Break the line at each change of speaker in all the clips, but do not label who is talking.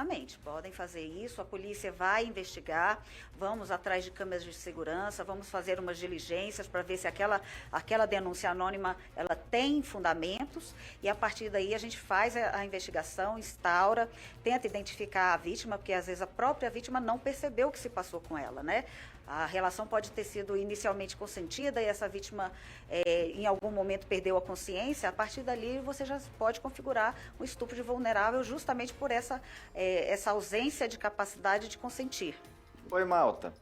Exatamente, podem fazer isso, a polícia vai investigar, vamos atrás de câmeras de segurança, vamos fazer umas diligências para ver se aquela denúncia anônima ela tem fundamentos, e a partir daí a gente faz a investigação, instaura, tenta identificar a vítima, porque às vezes a própria vítima não percebeu o que se passou com ela, né? A relação pode ter sido inicialmente consentida e essa vítima em algum momento perdeu a consciência. A partir dali você já pode configurar um estupro de vulnerável justamente por essa ausência de capacidade de consentir.
Oi, Malta.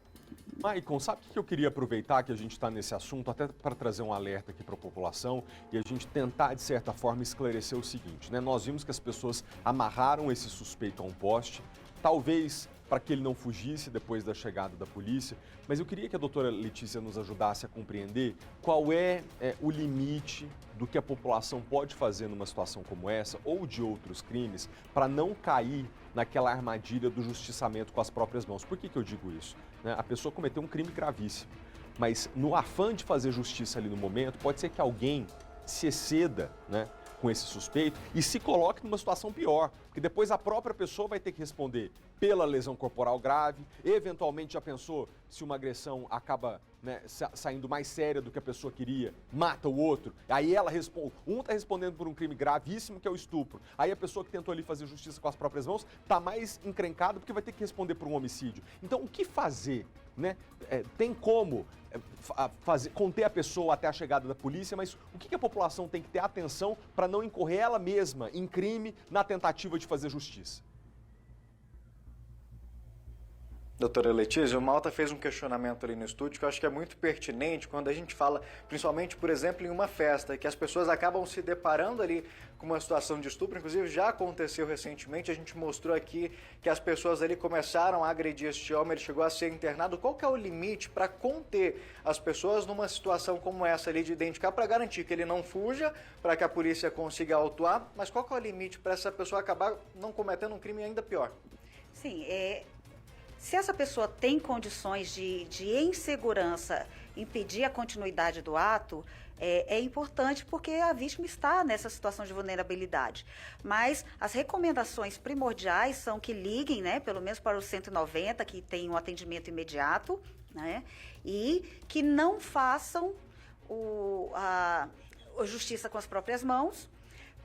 Maicon, sabe o que eu queria aproveitar que a gente está nesse assunto, até para trazer um alerta aqui para a população e a gente tentar, de certa forma, esclarecer o seguinte, né? Nós vimos que as pessoas amarraram esse suspeito a um poste, talvez para que ele não fugisse depois da chegada da polícia, mas eu queria que a doutora Letícia nos ajudasse a compreender qual é o limite do que a população pode fazer numa situação como essa ou de outros crimes para não cair naquela armadilha do justiçamento com as próprias mãos. Por que eu digo isso? Né? A pessoa cometeu um crime gravíssimo, mas no afã de fazer justiça ali no momento, pode ser que alguém se exceda, né, com esse suspeito e se coloque numa situação pior, porque depois a própria pessoa vai ter que responder pela lesão corporal grave, eventualmente já pensou se uma agressão acaba, né, saindo mais séria do que a pessoa queria, mata o outro, aí ela responde, um está respondendo por um crime gravíssimo que é o estupro, aí a pessoa que tentou ali fazer justiça com as próprias mãos está mais encrencada porque vai ter que responder por um homicídio. Então o que fazer? Né? Tem como conter a pessoa até a chegada da polícia, mas o que a população tem que ter atenção para não incorrer ela mesma em crime na tentativa de fazer justiça?
Doutora Letícia, o Malta fez um questionamento ali no estúdio que eu acho que é muito pertinente quando a gente fala, principalmente, por exemplo, em uma festa, que as pessoas acabam se deparando ali com uma situação de estupro, inclusive já aconteceu recentemente, a gente mostrou aqui que as pessoas ali começaram a agredir este homem, ele chegou a ser internado. Qual que é o limite para conter as pessoas numa situação como essa ali, de identificar, para garantir que ele não fuja, para que a polícia consiga autuar, mas qual que é o limite para essa pessoa acabar não cometendo um crime ainda pior?
Sim, se essa pessoa tem condições de em segurança, impedir a continuidade do ato, é importante porque a vítima está nessa situação de vulnerabilidade. Mas as recomendações primordiais são que liguem, né, pelo menos para o 190, que tem um atendimento imediato, né, e que não façam a justiça com as próprias mãos,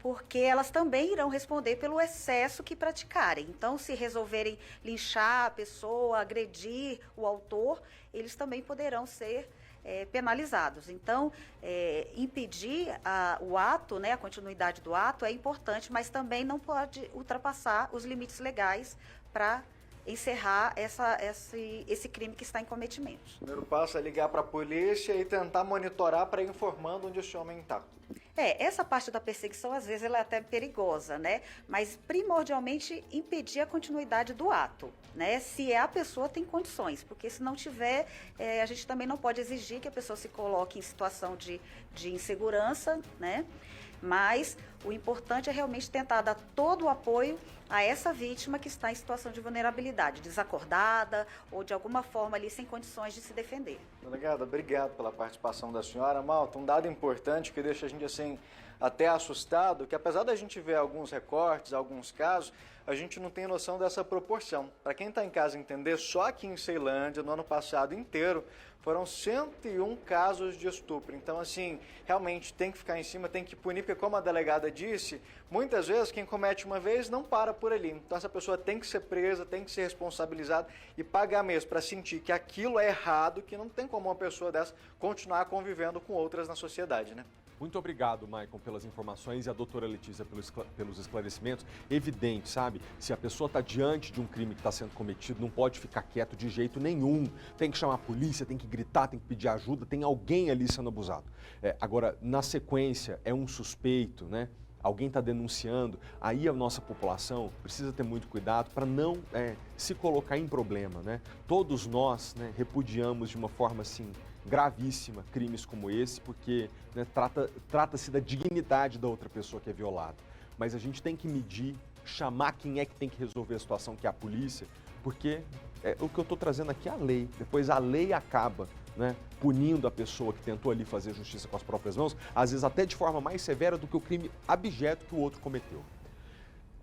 porque elas também irão responder pelo excesso que praticarem. Então, se resolverem linchar a pessoa, agredir o autor, eles também poderão ser penalizados. Então, impedir o ato, né, a continuidade do ato é importante, mas também não pode ultrapassar os limites legais para encerrar esse crime que está em cometimento.
O primeiro passo é ligar para a polícia e tentar monitorar para ir informando onde esse homem está.
Essa parte da perseguição, às vezes, ela é até perigosa, né? Mas, primordialmente, impedir a continuidade do ato, né? Se a pessoa tem condições, porque se não tiver, a gente também não pode exigir que a pessoa se coloque em situação de insegurança, né? Mas o importante é realmente tentar dar todo o apoio a essa vítima que está em situação de vulnerabilidade, desacordada ou de alguma forma ali sem condições de se defender.
Delegada, obrigado pela participação da senhora. Malta, um dado importante que deixa a gente assim até assustado, que apesar da gente ver alguns recortes, alguns casos, a gente não tem noção dessa proporção. Para quem está em casa entender, só aqui em Ceilândia, no ano passado inteiro, foram 101 casos de estupro. Então, assim, realmente tem que ficar em cima, tem que punir, porque como a delegada disse, muitas vezes quem comete uma vez não para por ali. Então, essa pessoa tem que ser presa, tem que ser responsabilizada e pagar mesmo para sentir que aquilo é errado, que não tem como uma pessoa dessa continuar convivendo com outras na sociedade, né?
Muito obrigado, Maicon, pelas informações e a doutora Letícia pelos esclarecimentos. Evidente, sabe? Se a pessoa está diante de um crime que está sendo cometido, não pode ficar quieto de jeito nenhum. Tem que chamar a polícia, tem que gritar, tem que pedir ajuda, tem alguém ali sendo abusado. Agora, na sequência, é um suspeito, né? Alguém está denunciando, aí a nossa população precisa ter muito cuidado para não se colocar em problema, né? Todos nós, né, repudiamos de uma forma assim gravíssima crimes como esse, porque, né, trata-se da dignidade da outra pessoa que é violada. Mas a gente tem que medir, chamar quem é que tem que resolver a situação, que é a polícia, porque o que eu estou trazendo aqui é a lei. Depois a lei acaba, né, punindo a pessoa que tentou ali fazer justiça com as próprias mãos, às vezes até de forma mais severa do que o crime abjeto que o outro cometeu.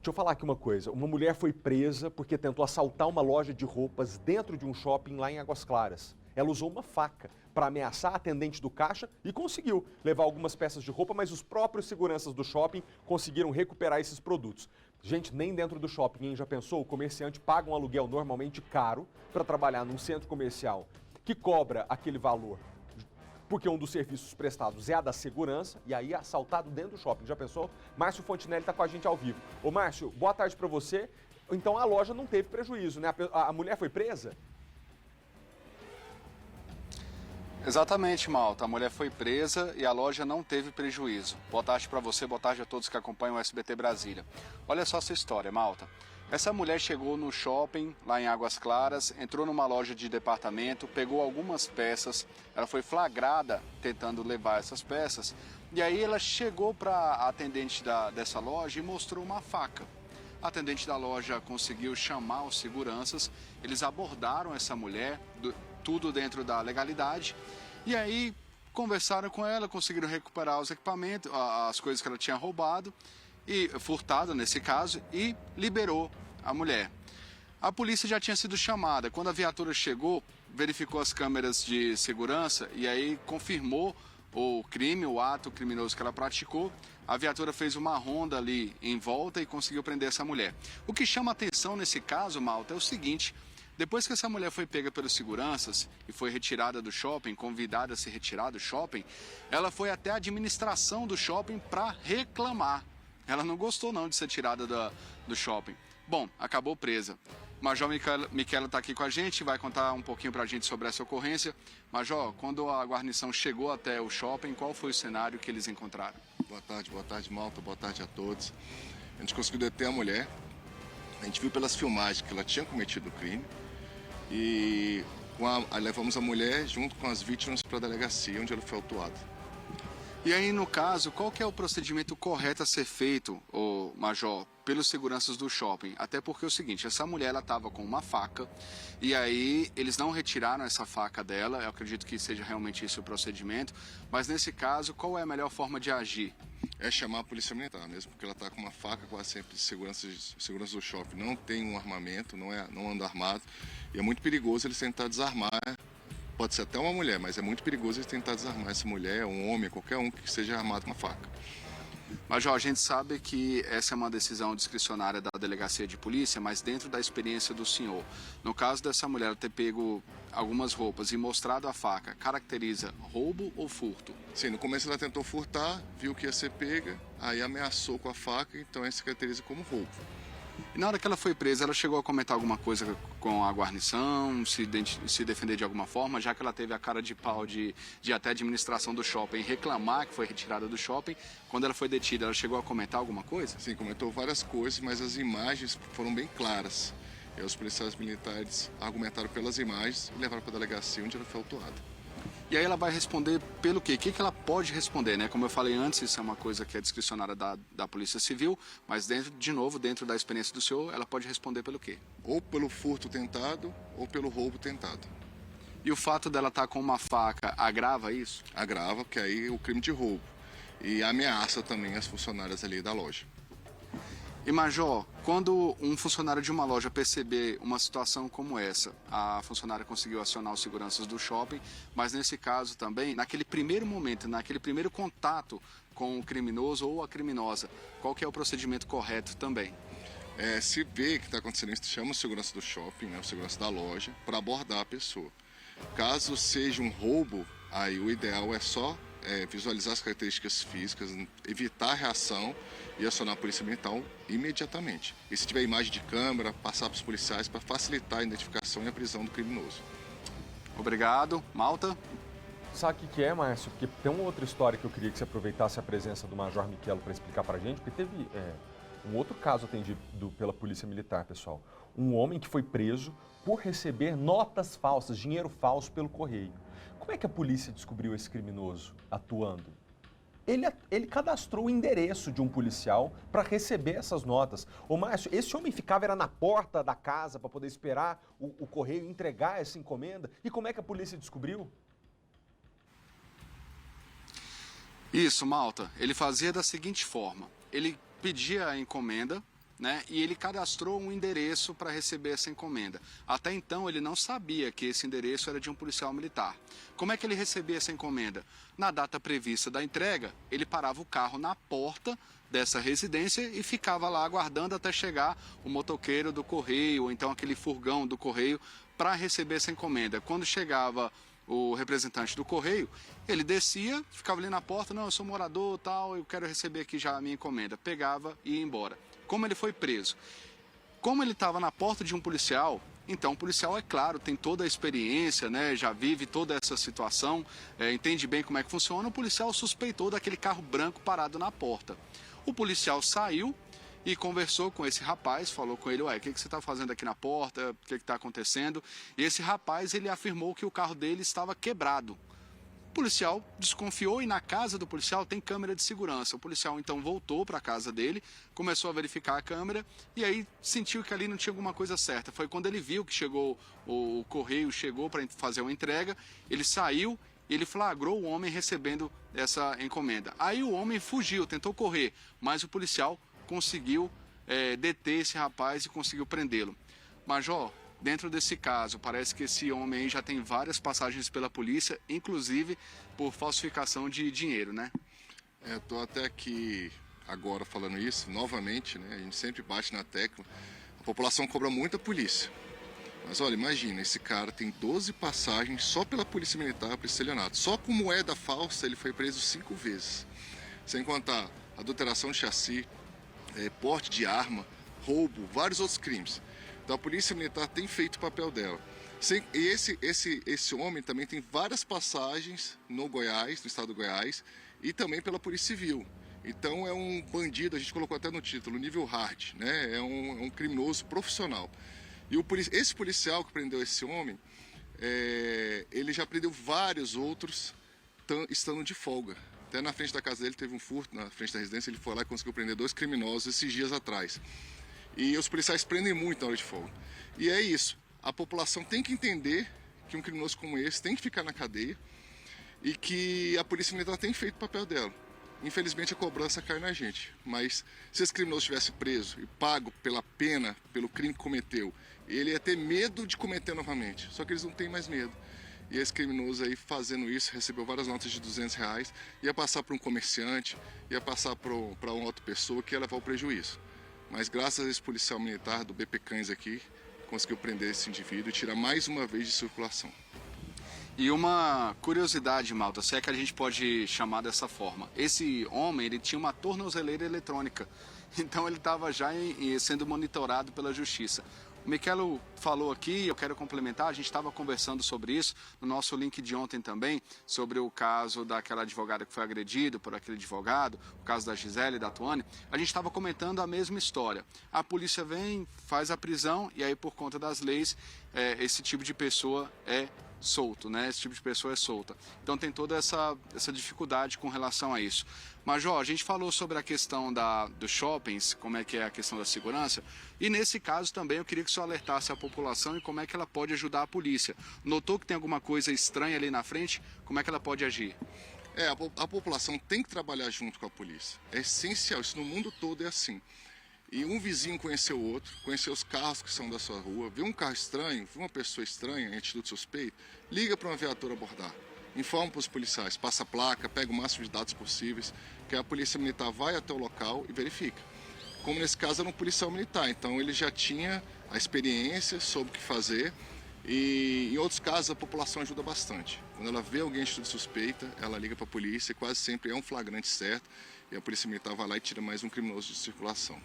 Deixa eu falar aqui uma coisa. Uma mulher foi presa porque tentou assaltar uma loja de roupas dentro de um shopping lá em Águas Claras. Ela usou uma faca para ameaçar a atendente do caixa e conseguiu levar algumas peças de roupa, mas os próprios seguranças do shopping conseguiram recuperar esses produtos. Gente, nem dentro do shopping, hein? Já pensou? O comerciante paga um aluguel normalmente caro para trabalhar num centro comercial que cobra aquele valor, porque um dos serviços prestados é a da segurança, e aí é assaltado dentro do shopping. Já pensou? Márcio Fontinelli está com a gente ao vivo. Ô Márcio, boa tarde para você. Então a loja não teve prejuízo, né? A mulher foi presa?
Exatamente, Malta. A mulher foi presa e a loja não teve prejuízo. Boa tarde para você, boa tarde a todos que acompanham o SBT Brasília. Olha só essa história, Malta. Essa mulher chegou no shopping, lá em Águas Claras, entrou numa loja de departamento, pegou algumas peças, ela foi flagrada tentando levar essas peças, e aí ela chegou para a atendente dessa loja e mostrou uma faca. A atendente da loja conseguiu chamar os seguranças, eles abordaram essa mulher, tudo dentro da legalidade, e aí conversaram com ela, conseguiram recuperar os equipamentos, as coisas que ela tinha roubado, e furtado nesse caso, e liberou a mulher. A polícia já tinha sido chamada. Quando a viatura chegou, verificou as câmeras de segurança e aí confirmou o crime, o ato criminoso que ela praticou. A viatura fez uma ronda ali em volta e conseguiu prender essa mulher. O que chama atenção nesse caso, Malta, é o seguinte: depois que essa mulher foi pega pelos seguranças e foi retirada do shopping, convidada a se retirar do shopping, ela foi até a administração do shopping para reclamar. Ela não gostou não de ser tirada do shopping. Bom, acabou presa. Major Michela está aqui com a gente, vai contar um pouquinho para a gente sobre essa ocorrência. Major, quando a guarnição chegou até o shopping, qual foi o cenário que eles encontraram?
Boa tarde, Malta, boa tarde a todos. A gente conseguiu deter a mulher. A gente viu pelas filmagens que ela tinha cometido o crime. E levamos a mulher junto com as vítimas para a delegacia, onde ela foi autuada.
E aí, no caso, qual que é o procedimento correto a ser feito, Major, pelos seguranças do shopping? Até porque é o seguinte, essa mulher ela estava com uma faca e aí eles não retiraram essa faca dela, eu acredito que seja realmente esse o procedimento, mas nesse caso, qual é a melhor forma de agir?
É chamar a polícia militar mesmo, porque ela está com uma faca, quase sempre segurança do shopping não tem um armamento, não anda armado, e é muito perigoso eles tentar desarmar. Pode ser até uma mulher, mas é muito perigoso eles tentar desarmar essa mulher, um homem, qualquer um que seja armado com uma faca.
Major, a gente sabe que essa é uma decisão discricionária da delegacia de polícia, mas dentro da experiência do senhor, no caso dessa mulher ter pego algumas roupas e mostrado a faca, caracteriza roubo ou furto?
Sim, no começo ela tentou furtar, viu que ia ser pega, aí ameaçou com a faca, então isso caracteriza como roubo.
E na hora que ela foi presa, ela chegou a comentar alguma coisa com a guarnição, se defender de alguma forma, já que ela teve a cara de pau de até a administração do shopping reclamar que foi retirada do shopping. Quando ela foi detida, ela chegou a comentar alguma coisa?
Sim, comentou várias coisas, mas as imagens foram bem claras. E os policiais militares argumentaram pelas imagens e levaram para a delegacia, onde ela foi autuada.
E aí ela vai responder pelo quê? O que ela pode responder, né? Como eu falei antes, isso é uma coisa que é discricionária da Polícia Civil, mas dentro da experiência do senhor, ela pode responder pelo quê?
Ou pelo furto tentado, ou pelo roubo tentado.
E o fato dela estar com uma faca agrava isso?
Agrava, porque aí é o crime de roubo. E ameaça também as funcionárias ali da loja.
E Major, quando um funcionário de uma loja perceber uma situação como essa, a funcionária conseguiu acionar os seguranças do shopping, mas nesse caso também, naquele primeiro momento, naquele primeiro contato com o criminoso ou a criminosa, qual que é o procedimento correto também?
Se vê que está acontecendo isso, chama o segurança do shopping, né, o segurança da loja, para abordar a pessoa. Caso seja um roubo, aí o ideal é só visualizar as características físicas, evitar a reação e acionar a polícia militar imediatamente. E se tiver imagem de câmera, passar para os policiais para facilitar a identificação e a prisão do criminoso.
Obrigado. Malta?
Sabe o que é, Márcio? Porque tem uma outra história que eu queria que você aproveitasse a presença do Major Michelo para explicar para a gente, porque teve um outro caso atendido pela Polícia Militar, pessoal. Um homem que foi preso por receber notas falsas, dinheiro falso pelo correio. Como é que a polícia descobriu esse criminoso atuando? Ele cadastrou o endereço de um policial para receber essas notas. Ô Márcio, esse homem era na porta da casa para poder esperar o correio entregar essa encomenda. E como é que a polícia descobriu?
Isso, Malta. Ele fazia da seguinte forma. Ele pedia a encomenda, né? E ele cadastrou um endereço para receber essa encomenda. Até então ele não sabia que esse endereço era de um policial militar. Como é que ele recebia essa encomenda? Na data prevista da entrega, ele parava o carro na porta dessa residência e ficava lá aguardando até chegar o motoqueiro do correio, ou então aquele furgão do correio, para receber essa encomenda. Quando chegava o representante do correio, ele descia, ficava ali na porta, não, eu sou morador, tal, eu quero receber aqui já a minha encomenda. Pegava e ia embora. Como ele foi preso? Como ele estava na porta de um policial, então o policial, é claro, tem toda a experiência, né, já vive toda essa situação, entende bem como é que funciona, o policial suspeitou daquele carro branco parado na porta. O policial saiu e conversou com esse rapaz, falou com ele, ué, o que você está fazendo aqui na porta, o que está acontecendo? E esse rapaz, ele afirmou que o carro dele estava quebrado. O policial desconfiou e na casa do policial tem câmera de segurança. O policial então voltou para a casa dele, começou a verificar a câmera e aí sentiu que ali não tinha alguma coisa certa. Foi quando ele viu que chegou, o correio chegou para fazer uma entrega, ele saiu, ele flagrou o homem recebendo essa encomenda. Aí o homem fugiu, tentou correr, mas o policial conseguiu deter esse rapaz e conseguiu prendê-lo. Major, dentro desse caso, parece que esse homem aí já tem várias passagens pela polícia, inclusive por falsificação de dinheiro, né?
Estou até aqui agora falando isso, novamente, né? A gente sempre bate na tecla. A população cobra muito a polícia. Mas olha, imagina, esse cara tem 12 passagens só pela polícia militar para estelionato. Só com moeda falsa ele foi preso 5 vezes. Sem contar adulteração de chassi, porte de arma, roubo, vários outros crimes. Então a polícia militar tem feito o papel dela. E esse homem também tem várias passagens no Goiás, no estado do Goiás, e também pela Polícia Civil. Então é um bandido, a gente colocou até no título, nível hard, né? É um criminoso profissional. E esse policial que prendeu esse homem, ele já prendeu vários outros estando de folga. Até na frente da casa dele teve um furto, na frente da residência, ele foi lá e conseguiu prender 2 criminosos esses dias atrás. E os policiais prendem muito na hora de folga. E é isso, a população tem que entender que um criminoso como esse tem que ficar na cadeia e que a polícia militar tem feito o papel dela. Infelizmente a cobrança cai na gente, mas se esse criminoso tivesse preso e pago pela pena, pelo crime que cometeu, ele ia ter medo de cometer novamente, só que eles não têm mais medo. E esse criminoso aí fazendo isso, recebeu várias notas de R$200, ia passar para um comerciante, ia passar para uma outra pessoa que ia levar o prejuízo. Mas graças a esse policial militar do BP Cães aqui, conseguiu prender esse indivíduo e tirar mais uma vez de circulação.
E uma curiosidade, malta, se é que a gente pode chamar dessa forma. Esse homem, ele tinha uma tornozeleira eletrônica, então ele estava já sendo monitorado pela justiça. O Michelo falou aqui, eu quero complementar, a gente estava conversando sobre isso no nosso link de ontem também, sobre o caso daquela advogada que foi agredida por aquele advogado, o caso da Gisele e da Tuane. A gente estava comentando a mesma história. A polícia vem, faz a prisão e aí por conta das leis, esse tipo de pessoa é solto, né? Esse tipo de pessoa é solta. Então tem toda essa dificuldade com relação a isso. Major, a gente falou sobre a questão dos shoppings, como é que é a questão da segurança, e nesse caso também eu queria que o senhor alertasse a população e como é que ela pode ajudar a polícia. Notou que tem alguma coisa estranha ali na frente, como é que ela pode agir?
A população tem que trabalhar junto com a polícia. É essencial, isso no mundo todo é assim. E um vizinho conhecer o outro, conhecer os carros que são da sua rua, vê um carro estranho, vê uma pessoa estranha em atitude suspeita, liga para uma viatura abordar. Informa para os policiais, passa a placa, pega o máximo de dados possíveis, que a polícia militar vai até o local e verifica. Como nesse caso era um policial militar, então ele já tinha a experiência, soube o que fazer, e em outros casos a população ajuda bastante. Quando ela vê alguém em atitude suspeita, ela liga para a polícia, e quase sempre é um flagrante certo, e a polícia militar vai lá e tira mais um criminoso de circulação.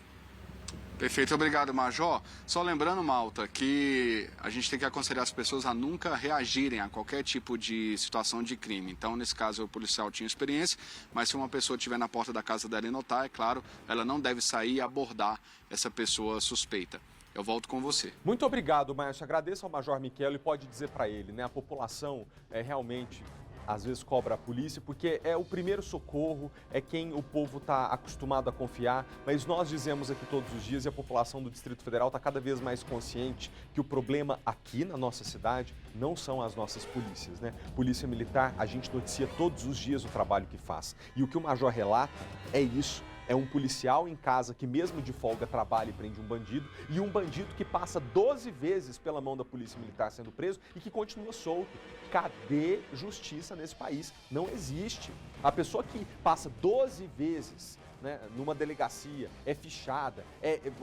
Perfeito, obrigado, Major. Só lembrando, malta, que a gente tem que aconselhar as pessoas a nunca reagirem a qualquer tipo de situação de crime. Então, nesse caso, o policial tinha experiência, mas se uma pessoa estiver na porta da casa dela e notar, é claro, ela não deve sair e abordar essa pessoa suspeita. Eu volto com você.
Muito obrigado, Márcio. Agradeço ao Major Michelo e pode dizer para ele, né? A população realmente às vezes cobra a polícia, porque é o primeiro socorro, é quem o povo está acostumado a confiar, mas nós dizemos aqui todos os dias e a população do Distrito Federal está cada vez mais consciente que o problema aqui na nossa cidade não são as nossas polícias, né? Polícia Militar, a gente noticia todos os dias o trabalho que faz. E o que o Major relata é isso. É um policial em casa que mesmo de folga trabalha e prende um bandido, e um bandido que passa 12 vezes pela mão da polícia militar sendo preso e que continua solto. Cadê justiça nesse país? Não existe. A pessoa que passa 12 vezes, né, numa delegacia, é fichada,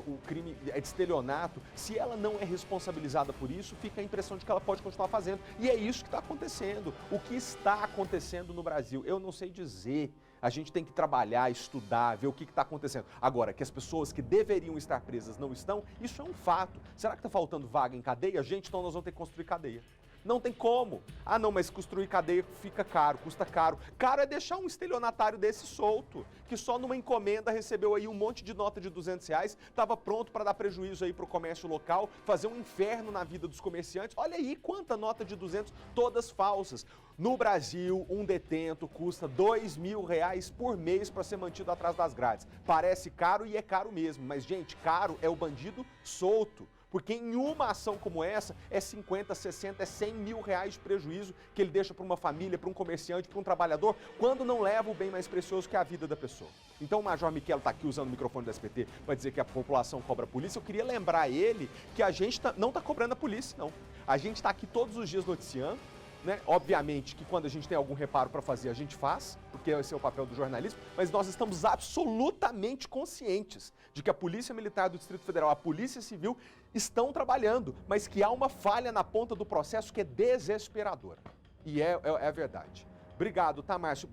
o crime é de estelionato, se ela não é responsabilizada por isso, fica a impressão de que ela pode continuar fazendo. E é isso que está acontecendo. O que está acontecendo no Brasil? Eu não sei dizer. A gente tem que trabalhar, estudar, ver o que está acontecendo. Agora, que as pessoas que deveriam estar presas não estão, isso é um fato. Será que está faltando vaga em cadeia? Gente, então nós vamos ter que construir cadeia. Não tem como. Ah, não, mas construir cadeia fica caro, custa caro. Caro é deixar um estelionatário desse solto, que só numa encomenda recebeu aí um monte de nota de R$200, estava pronto para dar prejuízo aí para o comércio local, fazer um inferno na vida dos comerciantes. Olha aí quanta nota de 200, todas falsas. No Brasil, um detento custa R$2.000 por mês para ser mantido atrás das grades. Parece caro e é caro mesmo, mas, gente, caro é o bandido solto. Porque em uma ação como essa, é 50, 60, é R$100 mil de prejuízo que ele deixa para uma família, para um comerciante, para um trabalhador, quando não leva o bem mais precioso que é a vida da pessoa. Então o Major Michelo está aqui usando o microfone do SBT para dizer que a população cobra a polícia. Eu queria lembrar ele que a gente não está cobrando a polícia, não. A gente está aqui todos os dias noticiando. Né? Obviamente que quando a gente tem algum reparo para fazer, a gente faz, porque esse é o papel do jornalismo, mas nós estamos absolutamente conscientes de que a Polícia Militar do Distrito Federal, a Polícia Civil, estão trabalhando, mas que há uma falha na ponta do processo que é desesperadora. E é a verdade. Obrigado, tá, Márcio?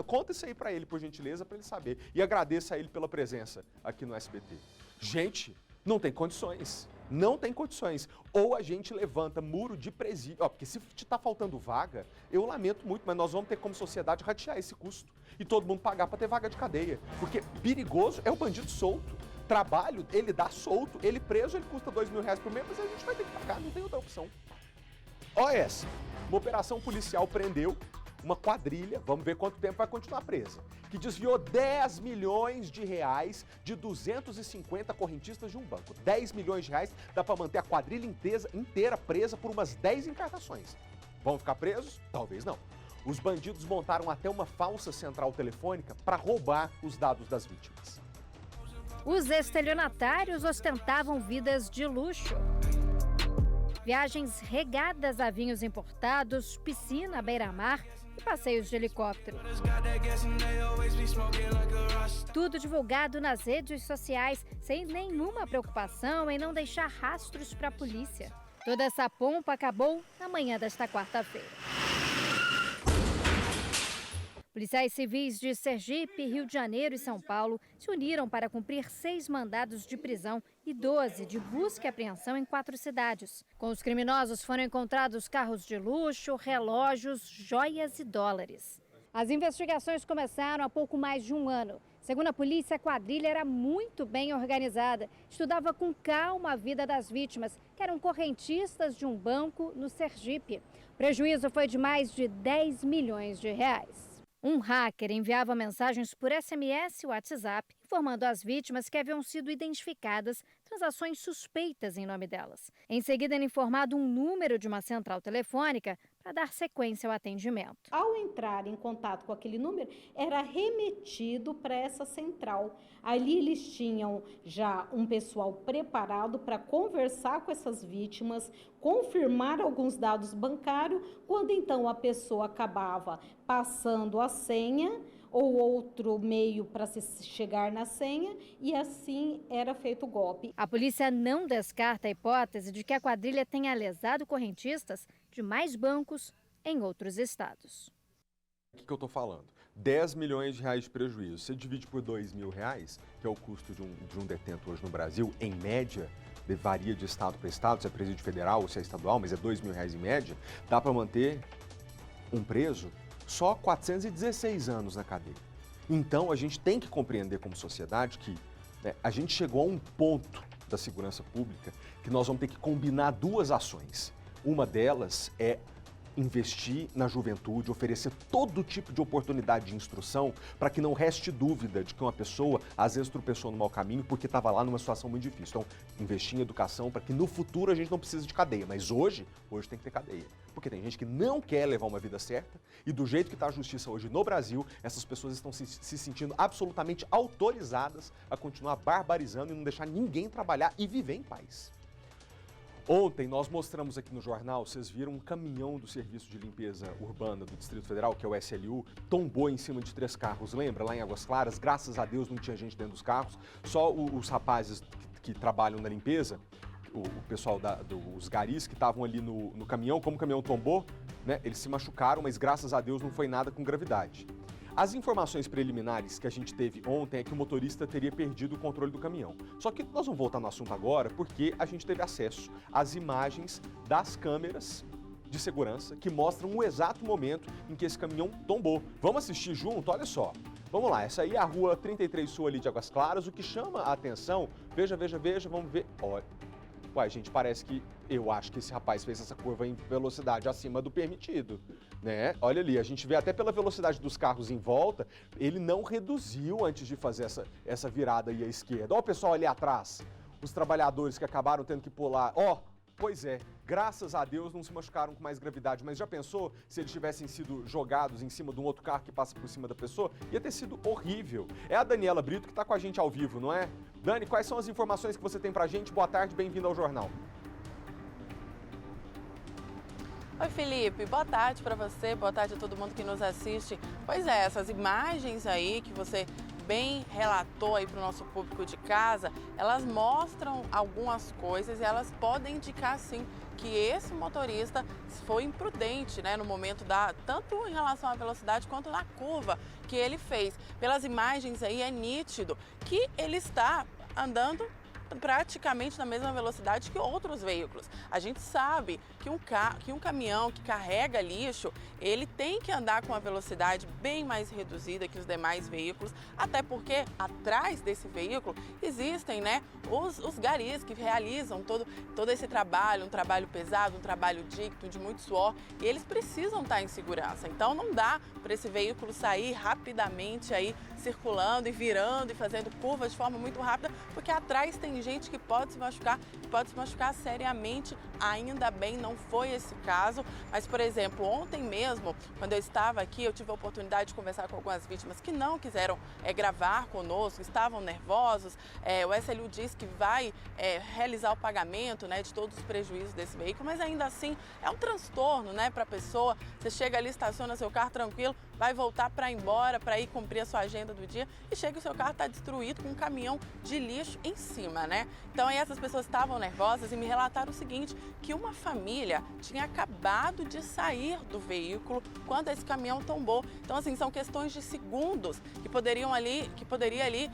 Conta isso aí para ele, por gentileza, para ele saber. E agradeço a ele pela presença aqui no SBT. Gente, não tem condições. Não tem condições. Ou a gente levanta muro de presídio. Porque se está faltando vaga, eu lamento muito, mas nós vamos ter como sociedade ratear esse custo. E todo mundo pagar para ter vaga de cadeia. Porque perigoso é o bandido solto. Trabalho, ele dá solto, ele preso, ele custa R$2.000 por mês, mas a gente vai ter que pagar, não tem outra opção. Olha essa. Uma operação policial prendeu uma quadrilha, vamos ver quanto tempo vai continuar presa, que desviou R$10 milhões de 250 correntistas de um banco. R$10 milhões dá para manter a quadrilha inteira presa por umas 10 encartações. Vão ficar presos? Talvez não. Os bandidos montaram até uma falsa central telefônica para roubar os dados das vítimas.
Os estelionatários ostentavam vidas de luxo. Viagens regadas a vinhos importados, piscina à beira-mar e passeios de helicóptero. Tudo divulgado nas redes sociais, sem nenhuma preocupação em não deixar rastros para a polícia. Toda essa pompa acabou na manhã desta quarta-feira. Policiais civis de Sergipe, Rio de Janeiro e São Paulo se uniram para cumprir 6 mandados de prisão e 12 de busca e apreensão em 4 cidades. Com os criminosos foram encontrados carros de luxo, relógios, joias e dólares. As investigações começaram há pouco mais de um ano. Segundo a polícia, a quadrilha era muito bem organizada. Estudava com calma a vida das vítimas, que eram correntistas de um banco no Sergipe. O prejuízo foi de mais de R$10 milhões. Um hacker enviava mensagens por SMS e WhatsApp, informando às vítimas que haviam sido identificadas transações suspeitas em nome delas. Em seguida, era informado um número de uma central telefônica para dar sequência ao atendimento.
Ao entrar em contato com aquele número, era remetido para essa central. Ali eles tinham já um pessoal preparado para conversar com essas vítimas, confirmar alguns dados bancários, quando então a pessoa acabava passando a senha ou outro meio para se chegar na senha, e assim era feito o golpe.
A polícia não descarta a hipótese de que a quadrilha tenha lesado correntistas de mais bancos em outros estados.
O que eu estou falando? R$10 milhões de prejuízo. Você divide por R$2.000, que é o custo de um detento hoje no Brasil, em média, varia de estado para estado, se é presídio federal ou se é estadual, mas é R$2.000 em média, dá para manter um preso só 416 anos na cadeia. Então, a gente tem que compreender como sociedade que a gente chegou a um ponto da segurança pública que nós vamos ter que combinar 2 ações. Uma delas é investir na juventude, oferecer todo tipo de oportunidade de instrução para que não reste dúvida de que uma pessoa às vezes tropeçou no mau caminho porque estava lá numa situação muito difícil. Então, investir em educação para que no futuro a gente não precise de cadeia, mas hoje tem que ter cadeia. Porque tem gente que não quer levar uma vida certa e do jeito que está a justiça hoje no Brasil, essas pessoas estão se sentindo absolutamente autorizadas a continuar barbarizando e não deixar ninguém trabalhar e viver em paz. Ontem nós mostramos aqui no jornal, vocês viram um caminhão do Serviço de Limpeza Urbana do Distrito Federal, que é o SLU, tombou em cima de 3 carros, lembra? Lá em Águas Claras, graças a Deus não tinha gente dentro dos carros, só os rapazes que trabalham na limpeza, o pessoal dos garis que estavam ali no caminhão, como o caminhão tombou, né, eles se machucaram, mas graças a Deus não foi nada com gravidade. As informações preliminares que a gente teve ontem é que o motorista teria perdido o controle do caminhão. Só que nós vamos voltar no assunto agora porque a gente teve acesso às imagens das câmeras de segurança que mostram o exato momento em que esse caminhão tombou. Vamos assistir junto? Olha só. Vamos lá, essa aí é a rua 33 Sul ali de Águas Claras. O que chama a atenção, veja, vamos ver. Olha. Uai, gente, parece que eu acho que esse rapaz fez essa curva em velocidade acima do permitido, né? Olha ali, a gente vê até pela velocidade dos carros em volta, ele não reduziu antes de fazer essa virada aí à esquerda. Olha o pessoal ali atrás, os trabalhadores que acabaram tendo que pular. Pois é, graças a Deus não se machucaram com mais gravidade, mas já pensou se eles tivessem sido jogados em cima de um outro carro que passa por cima da pessoa? Ia ter sido horrível. É a Daniela Brito que está com a gente ao vivo, não é? Dani, quais são as informações que você tem pra gente? Boa tarde, bem-vindo ao jornal.
Oi, Felipe, boa tarde para você, boa tarde a todo mundo que nos assiste. Pois é, essas imagens aí que você bem relatou aí para o nosso público de casa, elas mostram algumas coisas e elas podem indicar sim que esse motorista foi imprudente, né, no momento tanto em relação à velocidade quanto na curva que ele fez. Pelas imagens aí é nítido que ele está andando praticamente na mesma velocidade que outros veículos. A gente sabe que um caminhão que carrega lixo, ele tem que andar com uma velocidade bem mais reduzida que os demais veículos, até porque atrás desse veículo existem, né, os garis que realizam todo esse trabalho, um trabalho pesado, um trabalho digno, de muito suor, e eles precisam estar em segurança. Então não dá para esse veículo sair rapidamente aí circulando e virando e fazendo curvas de forma muito rápida, porque atrás tem gente que pode se machucar seriamente. Ainda bem, não foi esse caso, mas, por exemplo, ontem mesmo, quando eu estava aqui, eu tive a oportunidade de conversar com algumas vítimas que não quiseram gravar conosco, estavam nervosos. O SLU diz que vai realizar o pagamento, né, de todos os prejuízos desse veículo, mas ainda assim é um transtorno, né, para a pessoa. Você chega ali, estaciona seu carro tranquilo, vai voltar para ir embora, para ir cumprir a sua agenda do dia e chega e o seu carro está destruído com um caminhão de lixo em cima, né? Então aí essas pessoas estavam nervosas e me relataram o seguinte, que uma família tinha acabado de sair do veículo quando esse caminhão tombou. Então assim, são questões de segundos que poderia ali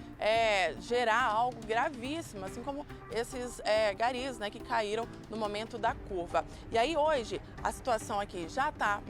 gerar algo gravíssimo, assim como esses garis, né, que caíram no momento da curva. E aí hoje a situação aqui já tá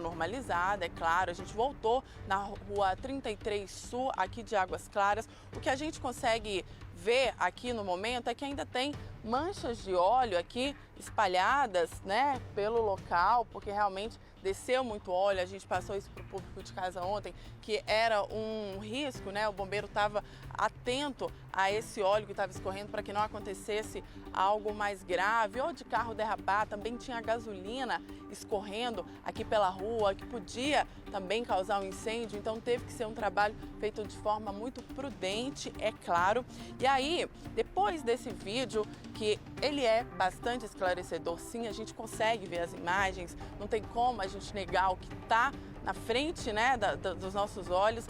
normalizada, é claro, a gente voltou na rua 33 Sul, aqui de Águas Claras. O que a gente consegue ver aqui no momento é que ainda tem manchas de óleo aqui espalhadas, né, pelo local, porque realmente desceu muito óleo. A gente passou isso para o público de casa ontem, que era um risco, né? O bombeiro estava atento a esse óleo que estava escorrendo para que não acontecesse algo mais grave, ou de carro derrapar. Também tinha gasolina escorrendo aqui pela rua, que podia também causar um incêndio. Então teve que ser um trabalho feito de forma muito prudente, é claro. E aí, depois desse vídeo, que ele é bastante esclarecedor, sim, a gente consegue ver as imagens, não tem como a gente negar o que está na frente, né, dos nossos olhos.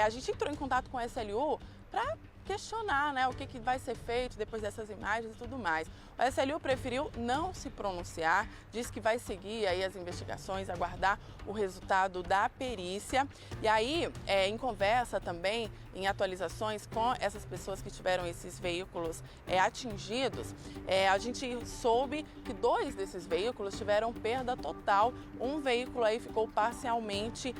A gente entrou em contato com a SLU para questionar, né, o que vai ser feito depois dessas imagens e tudo mais. O SLU preferiu não se pronunciar, diz que vai seguir aí as investigações, aguardar o resultado da perícia. E aí, em conversa também, em atualizações com essas pessoas que tiveram esses veículos atingidos, a gente soube que 2 desses veículos tiveram perda total, um veículo aí ficou parcialmente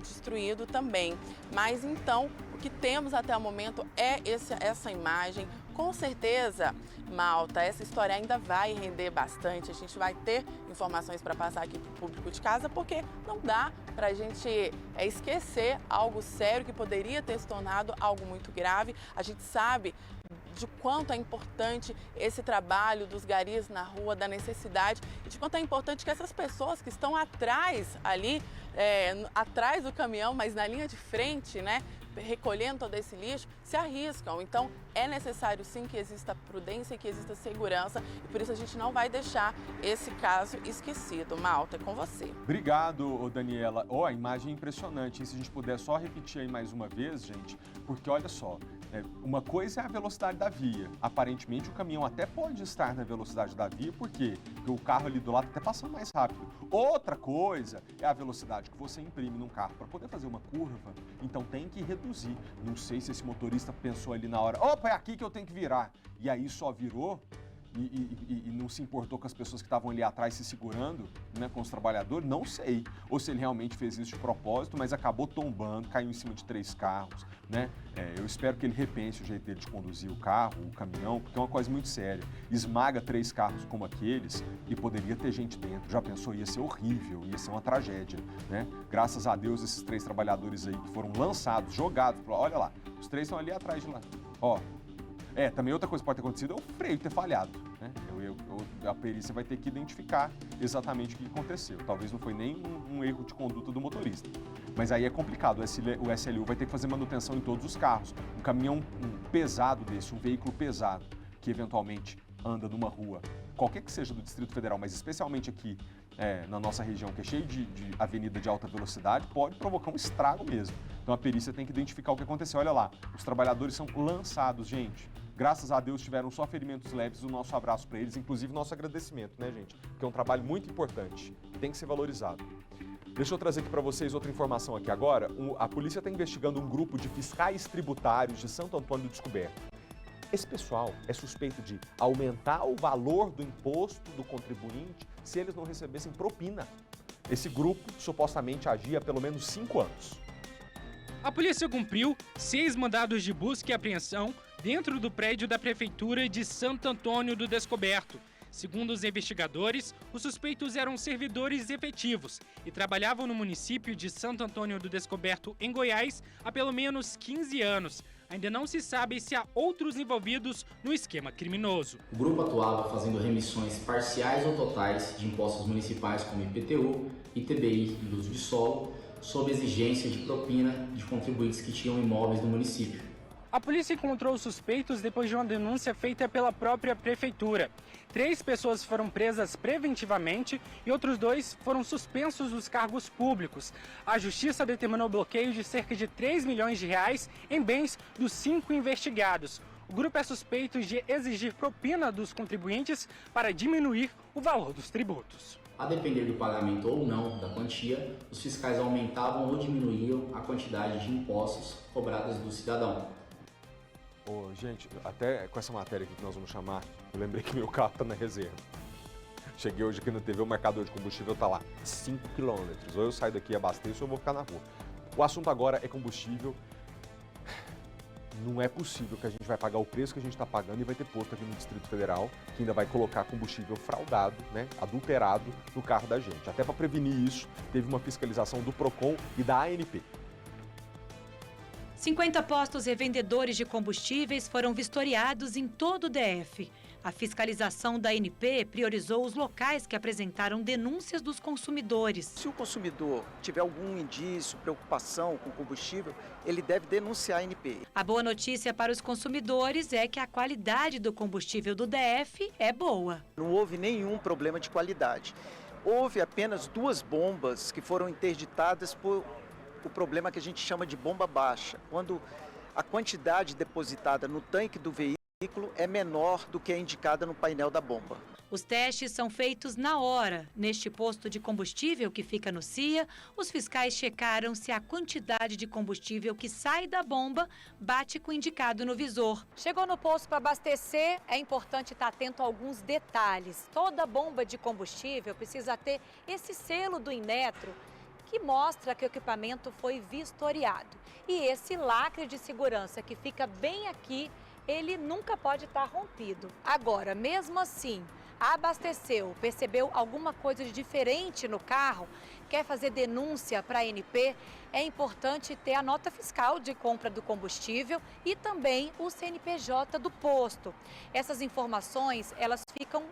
destruído também. Mas então, o que temos até o momento é essa imagem, Com certeza, Malta, essa história ainda vai render bastante. A gente vai ter informações para passar aqui para o público de casa, porque não dá para a gente esquecer algo sério que poderia ter se tornado algo muito grave. A gente sabe de quanto é importante esse trabalho dos garis na rua, da necessidade, e de quanto é importante que essas pessoas que estão atrás ali, atrás do caminhão, mas na linha de frente, né, recolhendo todo esse lixo, se arriscam. Então é necessário sim que exista prudência e que exista segurança, e por isso a gente não vai deixar esse caso esquecido. Malta, é com você.
Obrigado, Daniela. A imagem é impressionante. E se a gente puder só repetir aí mais uma vez, gente, porque olha só, uma coisa é a velocidade da via. Aparentemente o caminhão até pode estar na velocidade da via, por quê? Porque o carro ali do lado está passando mais rápido. Outra coisa é a velocidade que você imprime num carro para poder fazer uma curva, então tem que reduzir. Não sei se esse motorista pensou ali na hora, opa, é aqui que eu tenho que virar, e aí só virou e não se importou com as pessoas que estavam ali atrás se segurando, né, com os trabalhadores, não sei. Ou se ele realmente fez isso de propósito, mas acabou tombando, caiu em cima de 3 carros, né? Eu espero que ele repense o jeito dele de conduzir o carro, o caminhão, porque é uma coisa muito séria. Esmaga 3 carros como aqueles e poderia ter gente dentro. Já pensou? Ia ser horrível, ia ser uma tragédia, né? Graças a Deus, esses 3 trabalhadores aí que foram lançados, jogados, olha lá, os 3 estão ali atrás de lá, ó. Também outra coisa que pode ter acontecido é o freio ter falhado, né? A perícia vai ter que identificar exatamente o que aconteceu. Talvez não foi nem um erro de conduta do motorista. Mas aí é complicado, o SLU vai ter que fazer manutenção em todos os carros. Um caminhão pesado desse, um veículo pesado, que eventualmente anda numa rua, qualquer que seja do Distrito Federal, mas especialmente aqui na nossa região, que é cheio de avenida de alta velocidade, pode provocar um estrago mesmo. Então a perícia tem que identificar o que aconteceu. Olha lá, os trabalhadores são lançados, gente. Graças a Deus tiveram só ferimentos leves, o nosso abraço para eles, inclusive nosso agradecimento, né, gente? Porque é um trabalho muito importante, tem que ser valorizado. Deixa eu trazer aqui para vocês outra informação aqui agora. A polícia está investigando um grupo de fiscais tributários de Santo Antônio do Descoberto. Esse pessoal é suspeito de aumentar o valor do imposto do contribuinte se eles não recebessem propina. Esse grupo supostamente agia há pelo menos 5 anos.
A polícia cumpriu 6 mandados de busca e apreensão dentro do prédio da Prefeitura de Santo Antônio do Descoberto. Segundo os investigadores, os suspeitos eram servidores efetivos e trabalhavam no município de Santo Antônio do Descoberto, em Goiás, há pelo menos 15 anos. Ainda não se sabe se há outros envolvidos no esquema criminoso.
O grupo atuava fazendo remissões parciais ou totais de impostos municipais como IPTU, ITBI e uso de solo, sob exigência de propina de contribuintes que tinham imóveis no município.
A polícia encontrou os suspeitos depois de uma denúncia feita pela própria prefeitura. 3 pessoas foram presas preventivamente e outros 2 foram suspensos dos cargos públicos. A justiça determinou bloqueio de cerca de 3 milhões de reais em bens dos 5 investigados. O grupo é suspeito de exigir propina dos contribuintes para diminuir o valor dos tributos.
A depender do pagamento ou não da quantia, os fiscais aumentavam ou diminuíam a quantidade de impostos cobrados do cidadão.
Gente, até com essa matéria aqui que nós vamos chamar, eu lembrei que meu carro está na reserva. Cheguei hoje aqui na TV, o marcador de combustível está lá, 5 quilômetros. Ou eu saio daqui e abasteço ou eu vou ficar na rua. O assunto agora é combustível. Não é possível que a gente vai pagar o preço que a gente está pagando e vai ter posto aqui no Distrito Federal que ainda vai colocar combustível fraudado, né, adulterado no carro da gente. Até para prevenir isso, teve uma fiscalização do PROCON e da ANP.
50 postos revendedores de combustíveis foram vistoriados em todo o DF. A fiscalização da ANP priorizou os locais que apresentaram denúncias dos consumidores.
Se o consumidor tiver algum indício, preocupação com combustível, ele deve denunciar a ANP.
A boa notícia para os consumidores é que a qualidade do combustível do DF é boa.
Não houve nenhum problema de qualidade. Houve apenas 2 bombas que foram interditadas por o problema que a gente chama de bomba baixa, quando a quantidade depositada no tanque do veículo é menor do que a indicada no painel da bomba.
Os testes são feitos na hora. Neste posto de combustível que fica no CIA, os fiscais checaram se a quantidade de combustível que sai da bomba bate com o indicado no visor. Chegou no posto para abastecer, é importante estar atento a alguns detalhes. Toda bomba de combustível precisa ter esse selo do Inmetro, que mostra que o equipamento foi vistoriado. E esse lacre de segurança que fica bem aqui, ele nunca pode estar rompido. Agora, mesmo assim, abasteceu, percebeu alguma coisa de diferente no carro, quer fazer denúncia para a ANP, é importante ter a nota fiscal de compra do combustível e também o CNPJ do posto. Essas informações, elas ficam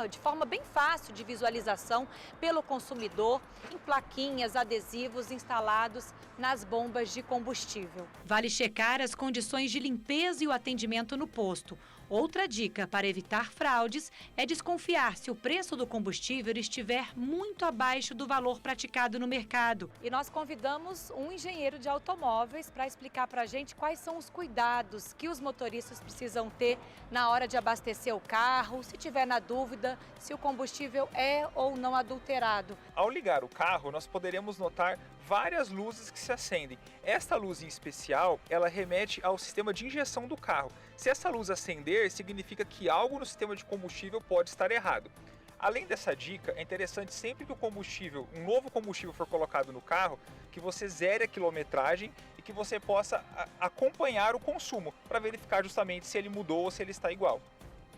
de forma bem fácil de visualização pelo consumidor em plaquinhas, adesivos instalados nas bombas de combustível. Vale checar as condições de limpeza e o atendimento no posto. Outra dica para evitar fraudes é desconfiar se o preço do combustível estiver muito abaixo do valor praticado no mercado. E nós convidamos um engenheiro de automóveis para explicar para a gente quais são os cuidados que os motoristas precisam ter na hora de abastecer o carro, se tiver na dúvida se o combustível é ou não adulterado.
Ao ligar o carro, nós poderemos notar várias luzes que se acendem. Esta luz em especial, ela remete ao sistema de injeção do carro. Se essa luz acender, significa que algo no sistema de combustível pode estar errado. Além dessa dica, é interessante sempre que um novo combustível for colocado no carro, que você zere a quilometragem e que você possa acompanhar o consumo, para verificar justamente se ele mudou ou se ele está igual.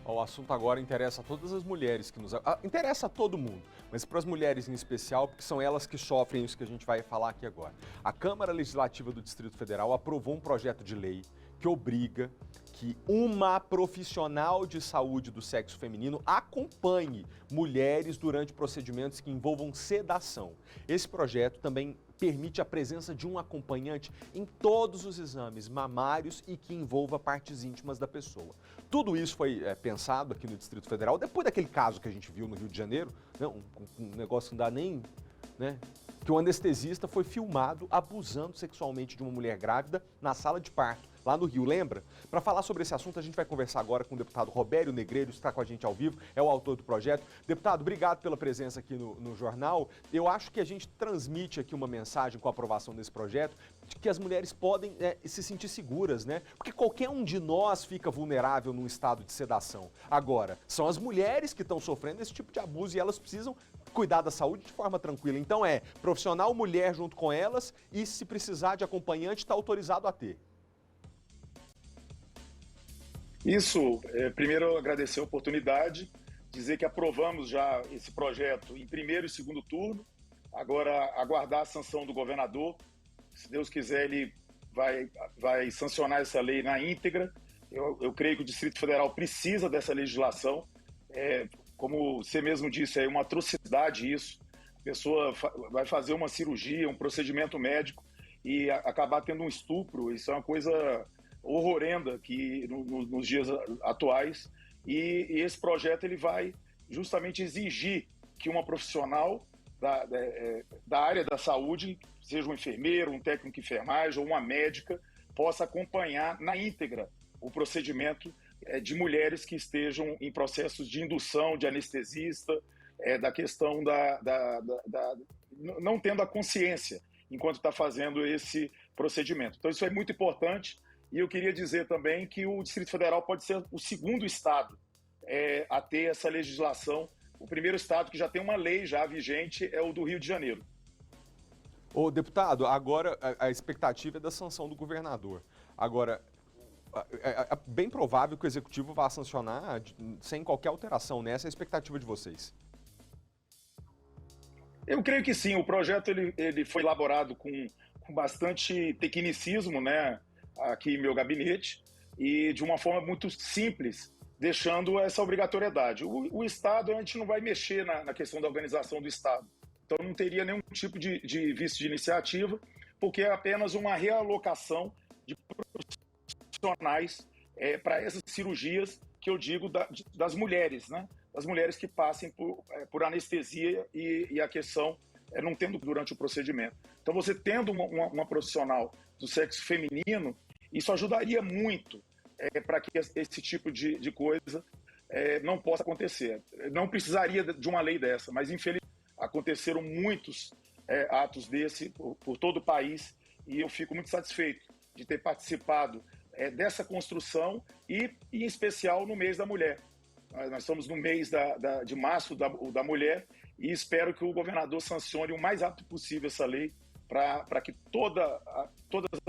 O assunto agora interessa a todas as mulheres que nos... interessa a todo mundo, mas para as mulheres em especial, porque são elas que sofrem isso que a gente vai falar aqui agora. A Câmara Legislativa do Distrito Federal aprovou um projeto de lei que obriga que uma profissional de saúde do sexo feminino acompanhe mulheres durante procedimentos que envolvam sedação. Esse projeto também permite a presença de um acompanhante em todos os exames mamários e que envolva partes íntimas da pessoa. Tudo isso foi pensado aqui no Distrito Federal, depois daquele caso que a gente viu no Rio de Janeiro, né, um negócio que não dá nem... né, que o anestesista foi filmado abusando sexualmente de uma mulher grávida na sala de parto, lá no Rio, lembra? Para falar sobre esse assunto, a gente vai conversar agora com o deputado Robério Negreiros, que está com a gente ao vivo, é o autor do projeto. Deputado, obrigado pela presença aqui no jornal. Eu acho que a gente transmite aqui uma mensagem com a aprovação desse projeto, de que as mulheres podem se sentir seguras, né? Porque qualquer um de nós fica vulnerável num estado de sedação. Agora, são as mulheres que estão sofrendo esse tipo de abuso e elas precisam cuidar da saúde de forma tranquila. Então profissional mulher junto com elas e, se precisar de acompanhante, está autorizado a ter.
Isso, primeiro agradecer a oportunidade, dizer que aprovamos já esse projeto em primeiro e segundo turno, agora aguardar a sanção do governador, se Deus quiser ele vai sancionar essa lei na íntegra. Eu creio que o Distrito Federal precisa dessa legislação, como você mesmo disse, é uma atrocidade isso, a pessoa vai fazer uma cirurgia, um procedimento médico e acabar tendo um estupro, isso é uma coisa horrorenda que nos dias atuais, e esse projeto ele vai justamente exigir que uma profissional da área da saúde, seja um enfermeiro, um técnico de enfermagem ou uma médica, possa acompanhar na íntegra o procedimento de mulheres que estejam em processos de indução de anestesista, da questão não tendo a consciência enquanto está fazendo esse procedimento. Então isso é muito importante. E eu queria dizer também que o Distrito Federal pode ser o segundo estado a ter essa legislação. O primeiro estado que já tem uma lei já vigente é o do Rio de Janeiro.
Ô, deputado, agora a expectativa é da sanção do governador. Agora, é bem provável que o Executivo vá sancionar sem qualquer alteração, né? Essa é a expectativa de vocês.
Eu creio que sim. O projeto ele foi elaborado com bastante tecnicismo, né? Aqui em meu gabinete, e de uma forma muito simples, deixando essa obrigatoriedade. O Estado, a gente não vai mexer na questão da organização do Estado, então não teria nenhum tipo de vício de iniciativa, porque é apenas uma realocação de profissionais para essas cirurgias que eu digo das mulheres, né? Das mulheres que passem por anestesia e a questão não tendo durante o procedimento. Então você tendo uma profissional do sexo feminino, isso ajudaria muito para que esse tipo de coisa não possa acontecer. Não precisaria de uma lei dessa, mas infelizmente aconteceram muitos atos desse por todo o país e eu fico muito satisfeito de ter participado dessa construção e, em especial, no mês da mulher. Nós estamos no mês de março da mulher e espero que o governador sancione o mais rápido possível essa lei para que todas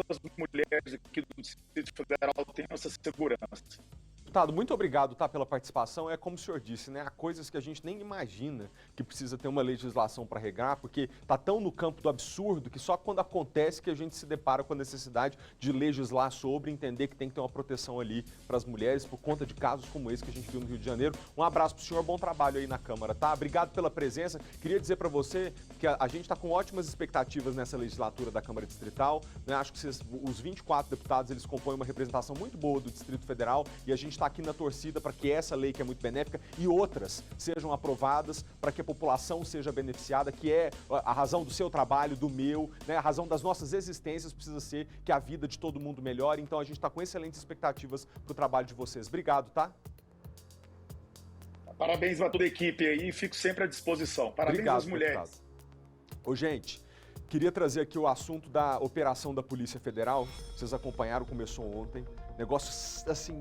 as mulheres aqui do Distrito Federal tenham essa segurança.
Deputado, muito obrigado, tá, pela participação. É como o senhor disse, né? Há coisas que a gente nem imagina que precisa ter uma legislação para regar, porque está tão no campo do absurdo que só quando acontece que a gente se depara com a necessidade de legislar sobre, entender que tem que ter uma proteção ali para as mulheres por conta de casos como esse que a gente viu no Rio de Janeiro. Um abraço para o senhor, bom trabalho aí na Câmara, tá? Obrigado pela presença. Queria dizer para você que a gente está com ótimas expectativas nessa legislatura da Câmara Distrital, né? Acho que os 24 deputados, eles compõem uma representação muito boa do Distrito Federal e a gente está aqui na torcida para que essa lei, que é muito benéfica, e outras sejam aprovadas para que a população seja beneficiada, que é a razão do seu trabalho, do meu, né? A razão das nossas existências precisa ser que a vida de todo mundo melhore. Então a gente está com excelentes expectativas para o trabalho de vocês. Obrigado, tá?
Parabéns a toda a equipe aí, fico sempre à disposição. Parabéns
Obrigado,
às mulheres.
Deputado. Ô, gente, queria trazer aqui o assunto da operação da Polícia Federal. Vocês acompanharam, começou ontem. Negócio, assim,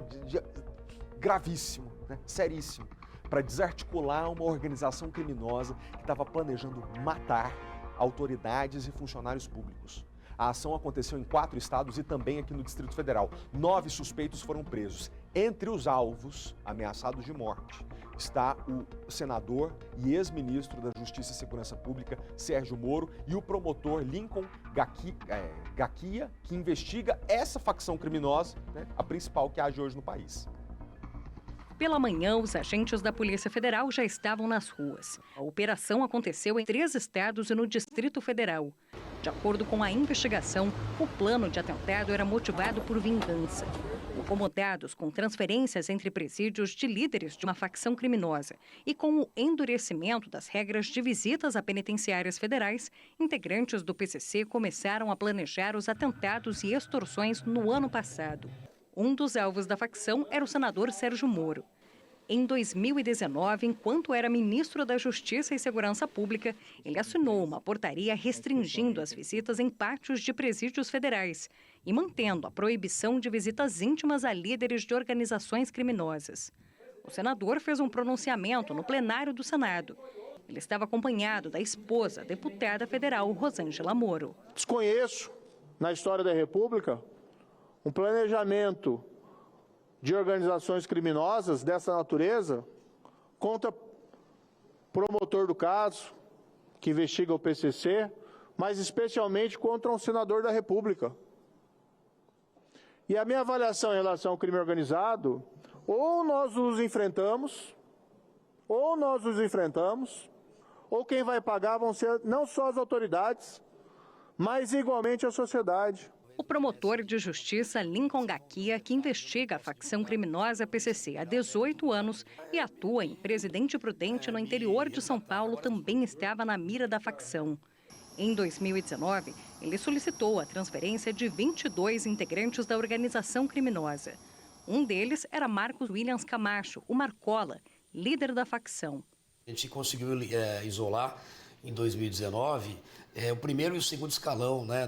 gravíssimo, né? Seríssimo, para desarticular uma organização criminosa que estava planejando matar autoridades e funcionários públicos. A ação aconteceu em 4 estados e também aqui no Distrito Federal. 9 suspeitos foram presos. Entre os alvos ameaçados de morte está o senador e ex-ministro da Justiça e Segurança Pública, Sérgio Moro, e o promotor Lincoln Gaquia, que investiga essa facção criminosa, né, a principal que age hoje no país.
Pela manhã, os agentes da Polícia Federal já estavam nas ruas. A operação aconteceu em 3 estados e no Distrito Federal. De acordo com a investigação, o plano de atentado era motivado por vingança. Incomodados com transferências entre presídios de líderes de uma facção criminosa e com o endurecimento das regras de visitas a penitenciárias federais, integrantes do PCC começaram a planejar os atentados e extorsões no ano passado. Um dos alvos da facção era o senador Sérgio Moro. Em 2019, enquanto era ministro da Justiça e Segurança Pública, ele assinou uma portaria restringindo as visitas em pátios de presídios federais e mantendo a proibição de visitas íntimas a líderes de organizações criminosas. O senador fez um pronunciamento no plenário do Senado. Ele estava acompanhado da esposa, a deputada federal Rosângela Moro.
Desconheço, na história da República, um planejamento de organizações criminosas dessa natureza contra promotor do caso, que investiga o PCC, mas especialmente contra um senador da República. E a minha avaliação em relação ao crime organizado, ou nós os enfrentamos, ou quem vai pagar vão ser não só as autoridades, mas igualmente a sociedade.
O promotor de justiça Lincoln Gaquia, que investiga a facção criminosa PCC há 18 anos e atua em Presidente Prudente, no interior de São Paulo, também estava na mira da facção. Em 2019, ele solicitou a transferência de 22 integrantes da organização criminosa. Um deles era Marcos Williams Camacho, o Marcola, líder da facção.
A gente conseguiu isolar em 2019 o primeiro e o segundo escalão, né,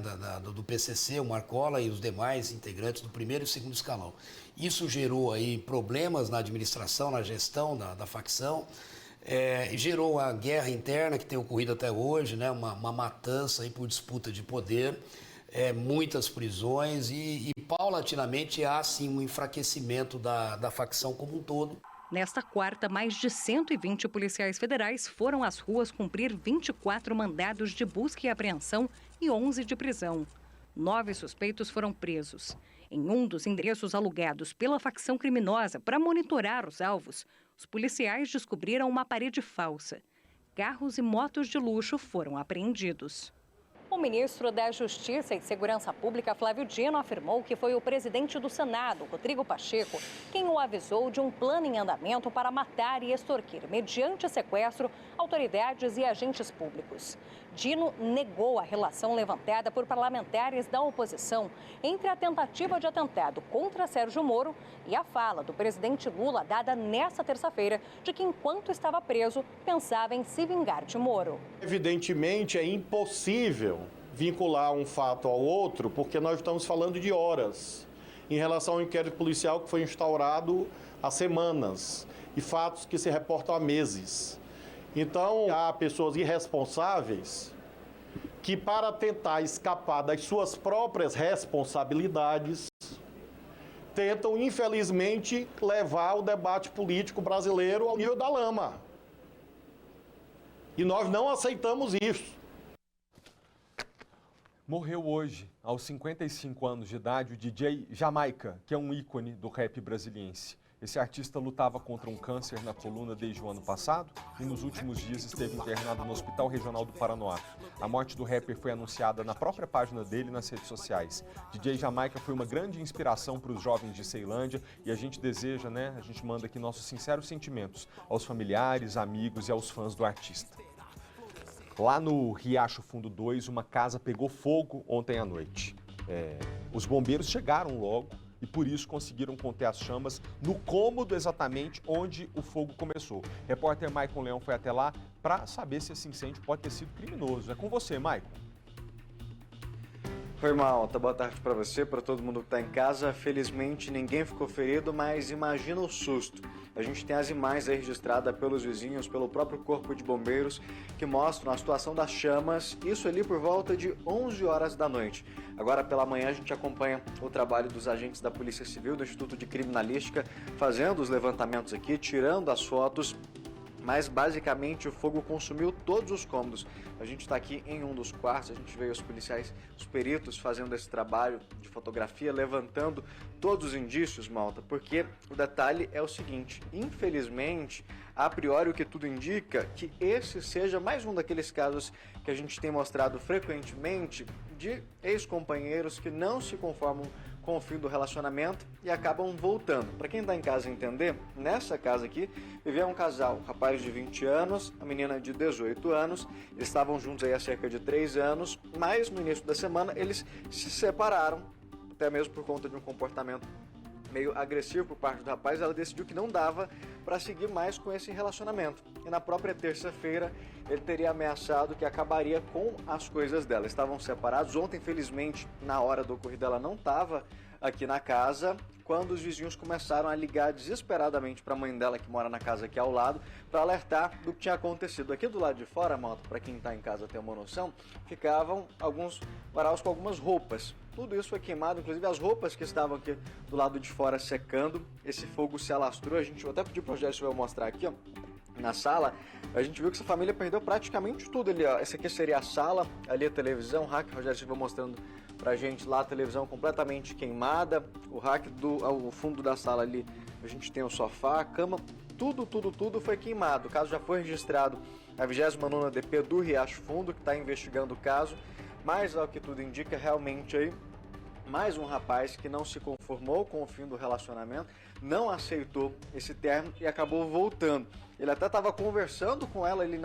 do PCC, o Marcola e os demais integrantes do primeiro e segundo escalão. Isso gerou aí problemas na administração, na gestão da facção, gerou a guerra interna que tem ocorrido até hoje, né, uma matança aí por disputa de poder, muitas prisões e paulatinamente há sim um enfraquecimento da facção como um todo.
Nesta quarta, mais de 120 policiais federais foram às ruas cumprir 24 mandados de busca e apreensão e 11 de prisão. 9 suspeitos foram presos. Em um dos endereços alugados pela facção criminosa para monitorar os alvos, os policiais descobriram uma parede falsa. Carros e motos de luxo foram apreendidos. O ministro da Justiça e Segurança Pública, Flávio Dino, afirmou que foi o presidente do Senado, Rodrigo Pacheco, quem o avisou de um plano em andamento para matar e extorquir, mediante sequestro, autoridades e agentes públicos. Dino negou a relação levantada por parlamentares da oposição entre a tentativa de atentado contra Sérgio Moro e a fala do presidente Lula dada nesta terça-feira de que, enquanto estava preso, pensava em se vingar de Moro.
Evidentemente, é impossível vincular um fato ao outro, porque nós estamos falando de horas em relação ao inquérito policial que foi instaurado há semanas e fatos que se reportam há meses. Então, há pessoas irresponsáveis
que, para tentar escapar das suas próprias responsabilidades, tentam, infelizmente, levar o debate político brasileiro ao nível da lama. E nós não aceitamos isso.
Morreu hoje, aos 55 anos de idade, o DJ Jamaica, que é um ícone do rap brasiliense. Esse artista lutava contra um câncer na coluna desde o ano passado e nos últimos dias esteve internado no Hospital Regional do Paranoá. A morte do rapper foi anunciada na própria página dele nas redes sociais. DJ Jamaica foi uma grande inspiração para os jovens de Ceilândia e a gente deseja, a gente manda aqui nossos sinceros sentimentos aos familiares, amigos e aos fãs do artista. Lá no Riacho Fundo 2, uma casa pegou fogo ontem à noite. Os bombeiros chegaram logo e por isso conseguiram conter as chamas no cômodo exatamente onde o fogo começou. Repórter Maicon Leão foi até lá para saber se esse incêndio pode ter sido criminoso. É com você, Maicon.
Oi, Malta. Boa tarde para você, para todo mundo que está em casa. Felizmente ninguém ficou ferido, mas imagina o susto. A gente tem as imagens aí registradas pelos vizinhos, pelo próprio Corpo de Bombeiros, que mostram a situação das chamas, isso ali por volta de 11 horas da noite. Agora pela manhã a gente acompanha o trabalho dos agentes da Polícia Civil, do Instituto de Criminalística, fazendo os levantamentos aqui, tirando as fotos. Mas basicamente o fogo consumiu todos os cômodos. A gente está aqui em um dos quartos, a gente vê os policiais, os peritos fazendo esse trabalho de fotografia, levantando todos os indícios, Malta, porque o detalhe é o seguinte, infelizmente, a priori o que tudo indica que esse seja mais um daqueles casos que a gente tem mostrado frequentemente de ex-companheiros que não se conformam com o fim do relacionamento e acabam voltando. Para quem está em casa entender, nessa casa aqui vivia um casal, um rapaz de 20 anos, a menina de 18 anos, eles estavam juntos aí há cerca de 3 anos, mas no início da semana eles se separaram, até mesmo por conta de um comportamento meio agressivo por parte do rapaz. Ela decidiu que não dava para seguir mais com esse relacionamento. E na própria terça-feira ele teria ameaçado que acabaria com as coisas dela. Estavam separados. Ontem, infelizmente, na hora do ocorrido, ela não estava aqui na casa, quando os vizinhos começaram a ligar desesperadamente para a mãe dela, que mora na casa aqui ao lado, para alertar do que tinha acontecido. Aqui do lado de fora, Malta, para quem está em casa ter uma noção, ficavam alguns varais com algumas roupas. Tudo isso foi queimado, inclusive as roupas que estavam aqui do lado de fora secando. Esse fogo se alastrou. A gente até pediu para o Rogério Silva mostrar aqui, ó, na sala. A gente viu que essa família perdeu praticamente tudo ali, ó. Essa aqui seria a sala, ali a televisão, o rack, o Rogério Silva mostrando pra gente lá a televisão completamente queimada. O rack ao fundo da sala ali, a gente tem o sofá, a cama, tudo foi queimado. O caso já foi registrado a 29ª DP do Riacho Fundo, que está investigando o caso. Mas, ao que tudo indica, realmente aí, mais um rapaz que não se conformou com o fim do relacionamento, não aceitou esse término e acabou voltando. Ele até estava conversando com ela ali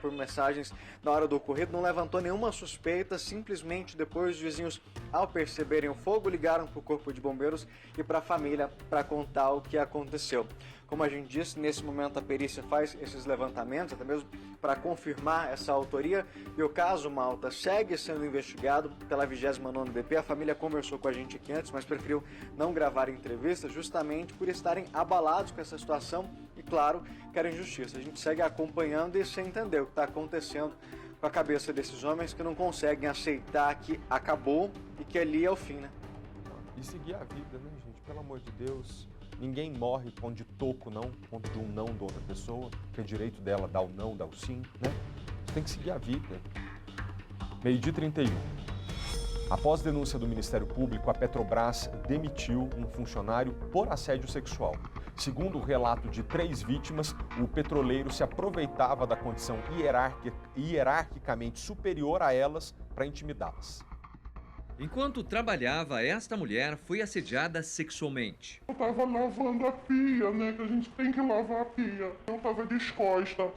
por mensagens na hora do ocorrido, não levantou nenhuma suspeita, simplesmente depois os vizinhos, ao perceberem o fogo, ligaram para o Corpo de Bombeiros e para a família para contar o que aconteceu. Como a gente disse, nesse momento a perícia faz esses levantamentos, até mesmo para confirmar essa autoria, e o caso, Malta, segue sendo investigado pela 29ª DP. A família conversou com a gente aqui antes, mas preferiu não gravar entrevistas justamente por estarem abalados com essa situação e, claro, querem justiça. A gente segue acompanhando e sem entender o que está acontecendo com a cabeça desses homens que não conseguem aceitar que acabou e que ali é o fim, né?
E seguir a vida, né, gente? Pelo amor de Deus. Ninguém morre com de toco, não, com de um não de outra pessoa, que é direito dela dar o não, dar o sim, né? Você tem que seguir a vida. 12h31. Após denúncia do Ministério Público, a Petrobras demitiu um funcionário por assédio sexual. Segundo o relato de 3 vítimas, o petroleiro se aproveitava da condição hierarquicamente superior a elas para intimidá-las.
Enquanto trabalhava, esta mulher foi assediada sexualmente.
Eu tava lavando a pia, né? Que a gente tem que lavar a pia. Eu tava descosta.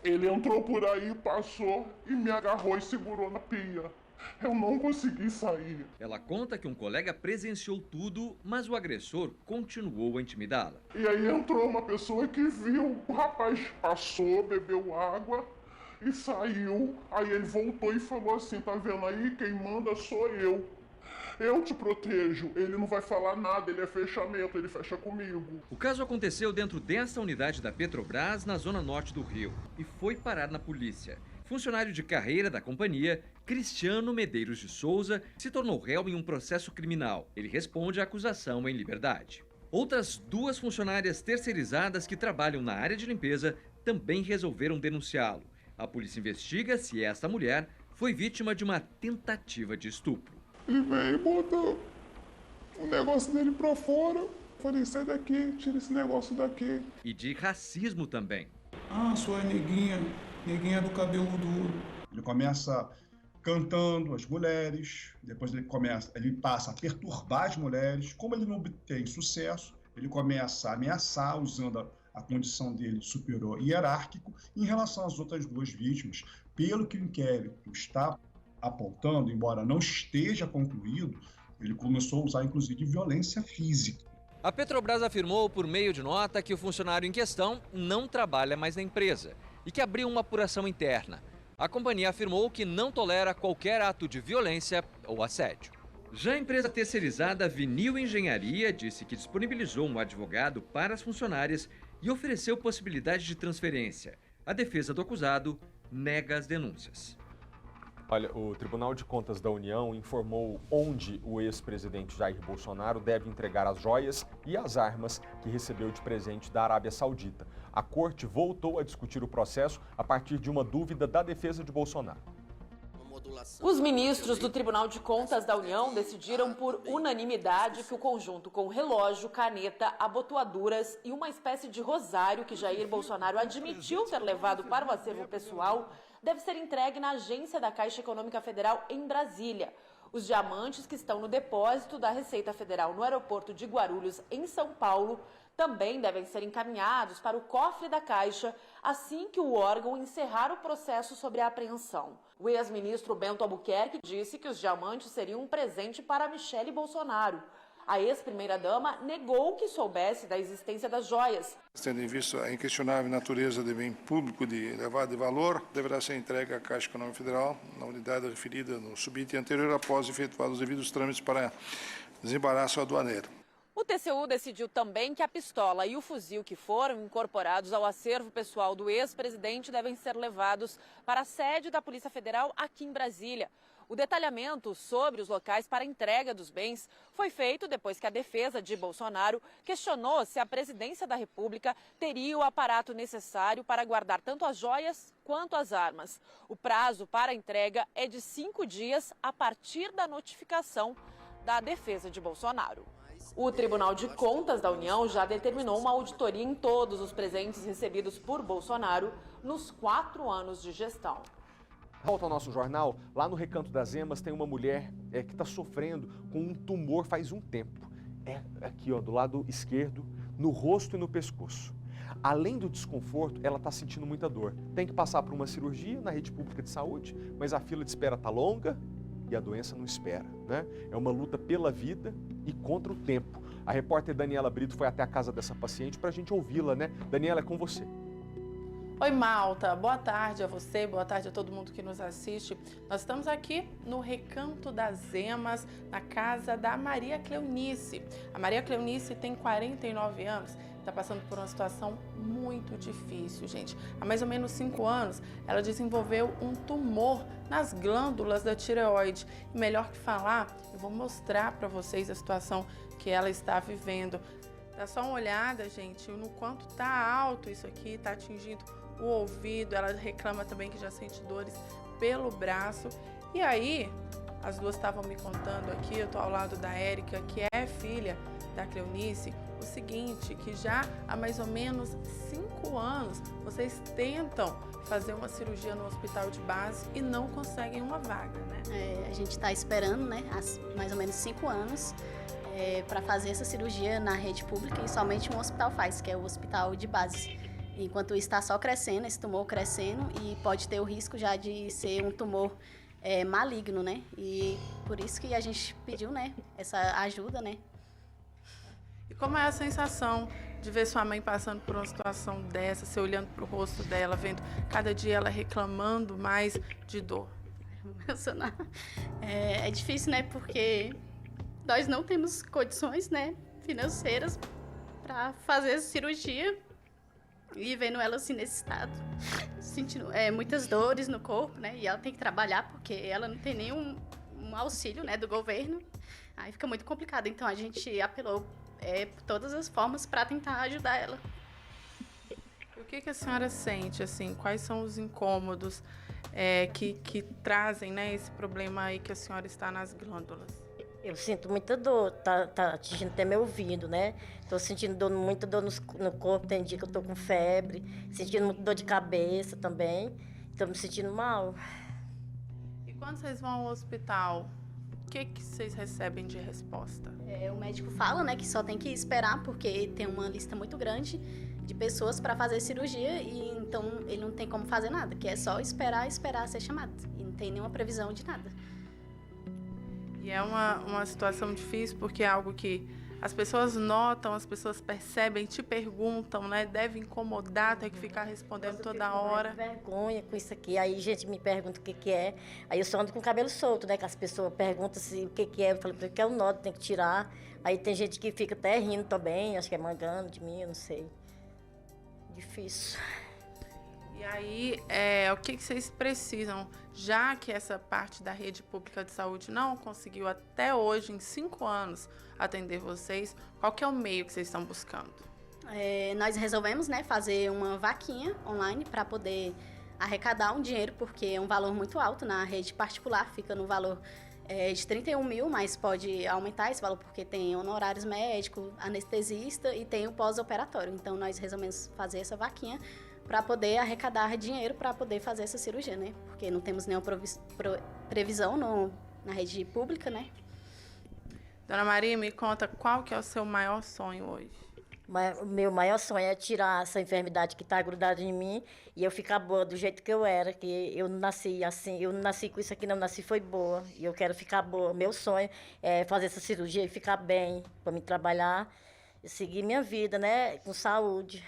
Ele entrou por aí, passou e me agarrou e segurou na pia. Eu não consegui sair.
Ela conta que um colega presenciou tudo, mas o agressor continuou a intimidá-la.
E aí entrou uma pessoa que viu, o rapaz passou, bebeu água e saiu. Aí ele voltou e falou assim, tá vendo aí, quem manda sou eu. Eu te protejo. Ele não vai falar nada, ele é fechamento, ele fecha comigo.
O caso aconteceu dentro desta unidade da Petrobras, na zona norte do Rio, e foi parar na polícia. funcionário de carreira da companhia, Cristiano Medeiros de Souza, se tornou réu em um processo criminal. Ele responde à acusação em liberdade. Outras 2 funcionárias terceirizadas que trabalham na área de limpeza também resolveram denunciá-lo. A polícia investiga se esta mulher foi vítima de uma tentativa de estupro.
Ele veio e botou o negócio dele pra fora. Falei, sai daqui, tira esse negócio daqui.
E de racismo também.
Ah, sua neguinha do cabelo duro.
Ele começa cantando as mulheres, depois ele passa a perturbar as mulheres. Como ele não obtém sucesso, ele começa a ameaçar usando a condição dele de superior hierárquico em relação às outras 2 vítimas. Pelo que o inquérito está apontando, embora não esteja concluído, ele começou a usar inclusive violência física.
A Petrobras afirmou por meio de nota que o funcionário em questão não trabalha mais na empresa e que abriu uma apuração interna. A companhia afirmou que não tolera qualquer ato de violência ou assédio. Já a empresa terceirizada Vinil Engenharia disse que disponibilizou um advogado para as funcionárias e ofereceu possibilidade de transferência. A defesa do acusado nega as denúncias.
Olha, o Tribunal de Contas da União informou onde o ex-presidente Jair Bolsonaro deve entregar as joias e as armas que recebeu de presente da Arábia Saudita. A corte voltou a discutir o processo a partir de uma dúvida da defesa de Bolsonaro.
Os ministros do Tribunal de Contas da União decidiram por unanimidade que o conjunto com relógio, caneta, abotoaduras e uma espécie de rosário que Jair Bolsonaro admitiu ter levado para o acervo pessoal deve ser entregue na agência da Caixa Econômica Federal em Brasília. Os diamantes que estão no depósito da Receita Federal no aeroporto de Guarulhos, em São Paulo, também devem ser encaminhados para o cofre da Caixa assim que o órgão encerrar o processo sobre a apreensão. O ex-ministro Bento Albuquerque disse que os diamantes seriam um presente para Michele Bolsonaro. A ex-primeira-dama negou que soubesse da existência das joias.
Tendo em vista a inquestionável natureza de bem público de elevado valor, deverá ser entregue à Caixa Econômica Federal, na unidade referida no subitem anterior, após efetuados os devidos trâmites para desembaraço aduaneiro.
O TCU decidiu também que a pistola e o fuzil que foram incorporados ao acervo pessoal do ex-presidente devem ser levados para a sede da Polícia Federal aqui em Brasília. O detalhamento sobre os locais para entrega dos bens foi feito depois que a defesa de Bolsonaro questionou se a presidência da República teria o aparato necessário para guardar tanto as joias quanto as armas. O prazo para a entrega é de 5 dias a partir da notificação da defesa de Bolsonaro. O Tribunal de Contas da União já determinou uma auditoria em todos os presentes recebidos por Bolsonaro nos 4 anos de gestão.
Volta ao nosso jornal, lá no Recanto das Emas tem uma mulher que está sofrendo com um tumor faz um tempo. É aqui, ó, do lado esquerdo, no rosto e no pescoço. Além do desconforto, ela está sentindo muita dor. Tem que passar por uma cirurgia na rede pública de saúde, mas a fila de espera está longa e a doença não espera, né? É uma luta pela vida e contra o tempo. A repórter Daniela Brito foi até a casa dessa paciente para a gente ouvi-la, né? Daniela, é com você.
Oi, Malta. Boa tarde a você, boa tarde a todo mundo que nos assiste. Nós estamos aqui no Recanto das Emas, na casa da Maria Cleonice. A Maria Cleonice tem 49 anos, está passando por uma situação muito difícil, gente. Há mais ou menos 5 anos, ela desenvolveu um tumor nas glândulas da tireoide. E melhor que falar, eu vou mostrar para vocês a situação que ela está vivendo. Dá só uma olhada, gente, no quanto tá alto isso aqui, tá atingindo o ouvido. Ela reclama também que já sente dores pelo braço. E aí, as duas estavam me contando aqui, eu tô ao lado da Érica, que é filha da Cleonice, o seguinte, que já há mais ou menos 5 anos vocês tentam fazer uma cirurgia no hospital de base e não conseguem uma vaga, né?
A gente está esperando, né, há mais ou menos 5 anos para fazer essa cirurgia na rede pública e somente um hospital faz, que é o hospital de base. Enquanto isso está só crescendo, esse tumor crescendo e pode ter o risco já de ser um tumor maligno, né? E por isso que a gente pediu, né, essa ajuda, né?
E como é a sensação de ver sua mãe passando por uma situação dessa, você olhando para o rosto dela, vendo cada dia ela reclamando mais de dor?
É difícil, né? Porque nós não temos condições, né, financeiras para fazer essa cirurgia. E vendo ela assim nesse estado, sentindo muitas dores no corpo, né? E ela tem que trabalhar porque ela não tem nenhum auxílio, né, do governo. Aí fica muito complicado. Então a gente apelou por todas as formas para tentar ajudar ela.
O que a senhora sente, assim? Quais são os incômodos que trazem, né, esse problema aí que a senhora está nas glândulas?
Eu sinto muita dor, tá atingindo até meu ouvido, né? Tô sentindo muita dor no corpo, tem dia que eu tô com febre, sentindo muita dor de cabeça também, tô me sentindo mal.
E quando vocês vão ao hospital, o que vocês recebem de resposta?
O médico fala, né, que só tem que esperar, porque tem uma lista muito grande de pessoas para fazer cirurgia e então ele não tem como fazer nada, que é só esperar ser chamado. E não tem nenhuma previsão de nada.
E é uma situação difícil porque é algo que as pessoas notam, as pessoas percebem, te perguntam, né? Deve incomodar ter que ficar respondendo toda hora.
Vergonha com isso aqui. Aí gente me pergunta o que é. Aí eu só ando com o cabelo solto, né? Que as pessoas perguntam o que é. Eu falo que é o nó, tem que tirar. Aí tem gente que fica até rindo também, acho que é mangando de mim, eu não sei. Difícil.
E aí, o que vocês precisam, já que essa parte da rede pública de saúde não conseguiu até hoje, em 5 anos, atender vocês, qual que é o meio que vocês estão buscando?
Nós resolvemos, né, fazer uma vaquinha online para poder arrecadar um dinheiro, porque é um valor muito alto. Na rede particular fica no valor de 31 mil, mas pode aumentar esse valor porque tem honorários médicos, anestesista e tem o pós-operatório. Então nós resolvemos fazer essa vaquinha para poder arrecadar dinheiro para poder fazer essa cirurgia, né? Porque não temos nenhuma previsão na rede pública, né?
Dona Maria, me conta qual que é o seu maior sonho hoje?
O meu maior sonho é tirar essa enfermidade que está grudada em mim e eu ficar boa do jeito que eu era, que eu não nasci assim, eu não nasci com isso aqui, não nasci foi boa e eu quero ficar boa. Meu sonho é fazer essa cirurgia e ficar bem, para me trabalhar e seguir minha vida, né, com saúde.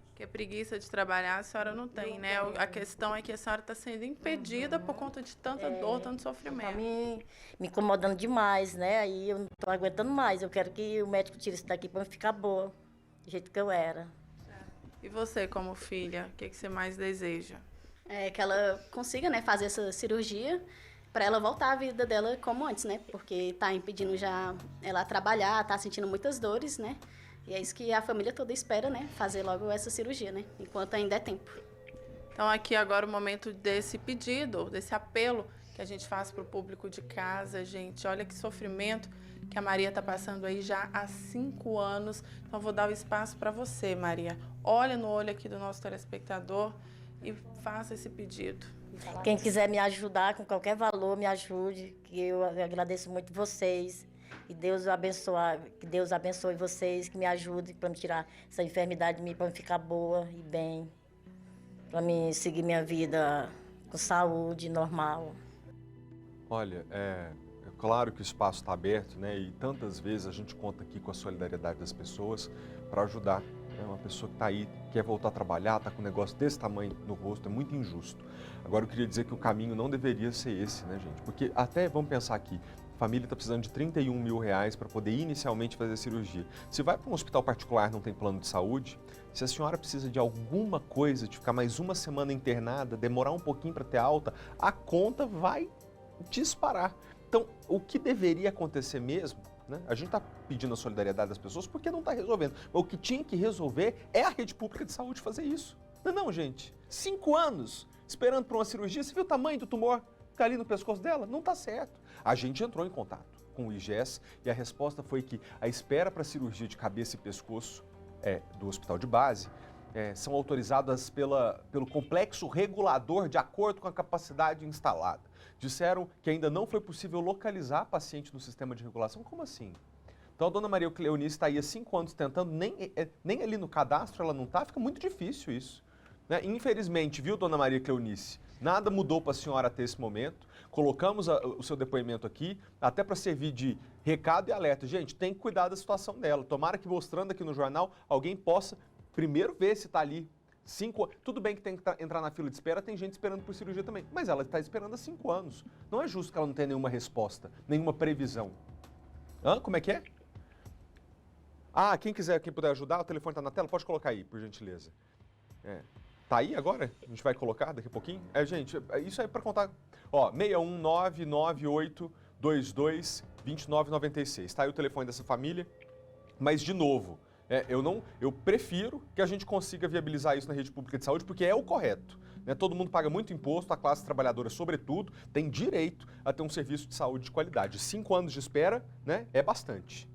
Porque preguiça de trabalhar a senhora não tem, né? A questão é que a senhora está sendo impedida por conta de tanta dor, tanto sofrimento.
Tá me incomodando demais, né? Aí eu não estou aguentando mais. Eu quero que o médico tire isso daqui para eu ficar boa, do jeito que eu era.
E você, como filha, o que você mais deseja?
Que ela consiga, né, fazer essa cirurgia para ela voltar à vida dela como antes, né? Porque está impedindo já ela trabalhar, está sentindo muitas dores, né? E é isso que a família toda espera, né? Fazer logo essa cirurgia, né? Enquanto ainda é tempo.
Então, aqui agora o momento desse pedido, desse apelo que a gente faz para o público de casa, gente. Olha que sofrimento que a Maria está passando aí já há 5 anos. Então, vou dar o espaço para você, Maria. Olha no olho aqui do nosso telespectador e faça esse pedido.
Quem quiser me ajudar com qualquer valor, me ajude, que eu agradeço muito vocês. Que Deus abençoe vocês, que me ajudem para me tirar essa enfermidade de mim, para me ficar boa e bem, para me seguir minha vida com saúde normal.
Olha, é claro que o espaço está aberto, né? E tantas vezes a gente conta aqui com a solidariedade das pessoas para ajudar. É uma pessoa que está aí, quer voltar a trabalhar, está com um negócio desse tamanho no rosto, é muito injusto. Agora eu queria dizer que o caminho não deveria ser esse, né, gente? Porque até, vamos pensar aqui, a família está precisando de 31 mil reais para poder inicialmente fazer a cirurgia. Se vai para um hospital particular e não tem plano de saúde, se a senhora precisa de alguma coisa, de ficar mais uma semana internada, demorar um pouquinho para ter alta, a conta vai disparar. Então, o que deveria acontecer mesmo, né? A gente está pedindo a solidariedade das pessoas porque não está resolvendo. Mas o que tinha que resolver é a rede pública de saúde fazer isso. Não, gente. 5 anos esperando por uma cirurgia. Você viu o tamanho do tumor que está ali no pescoço dela? Não está certo. A gente entrou em contato com o IGES e a resposta foi que a espera para a cirurgia de cabeça e pescoço do hospital de base são autorizadas pelo complexo regulador de acordo com a capacidade instalada. Disseram que ainda não foi possível localizar a paciente no sistema de regulação. Como assim? Então a dona Maria Cleonice está aí há 5 anos tentando, nem ali no cadastro ela não está, fica muito difícil isso. Né? Infelizmente, viu, dona Maria Cleonice, nada mudou para a senhora até esse momento. Colocamos o seu depoimento aqui, até para servir de recado e alerta. Gente, tem que cuidar da situação dela. Tomara que mostrando aqui no jornal, alguém possa primeiro ver se está ali. 5 tudo bem que tem que entrar na fila de espera, tem gente esperando por cirurgia também. Mas ela está esperando há 5 anos. Não é justo que ela não tenha nenhuma resposta, nenhuma previsão. Como é que é? Quem puder ajudar, o telefone está na tela, pode colocar aí, por gentileza. Tá aí agora? A gente vai colocar daqui a pouquinho? Gente, isso aí para contar. Ó, 61998222996. Tá aí o telefone dessa família. Mas, de novo, eu prefiro que a gente consiga viabilizar isso na rede pública de saúde, porque é o correto. Né? Todo mundo paga muito imposto, a classe trabalhadora, sobretudo, tem direito a ter um serviço de saúde de qualidade. 5 anos de espera, né, é bastante.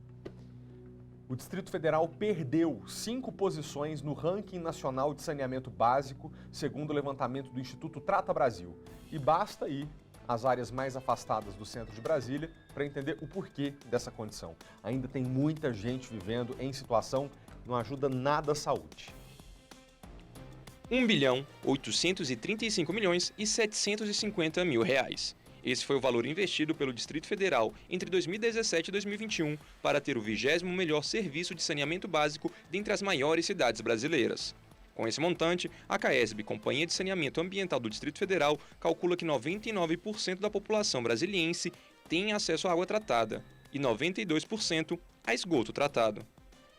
O Distrito Federal perdeu 5 posições no ranking nacional de saneamento básico, segundo o levantamento do Instituto Trata Brasil. E basta ir às áreas mais afastadas do centro de Brasília para entender o porquê dessa condição. Ainda tem muita gente vivendo em situação que não ajuda nada à saúde.
1.835.750.000 reais. Esse foi o valor investido pelo Distrito Federal entre 2017 e 2021 para ter o 20º melhor serviço de saneamento básico dentre as maiores cidades brasileiras. Com esse montante, a CAESB, Companhia de Saneamento Ambiental do Distrito Federal, calcula que 99% da população brasiliense tem acesso à água tratada e 92% a esgoto tratado.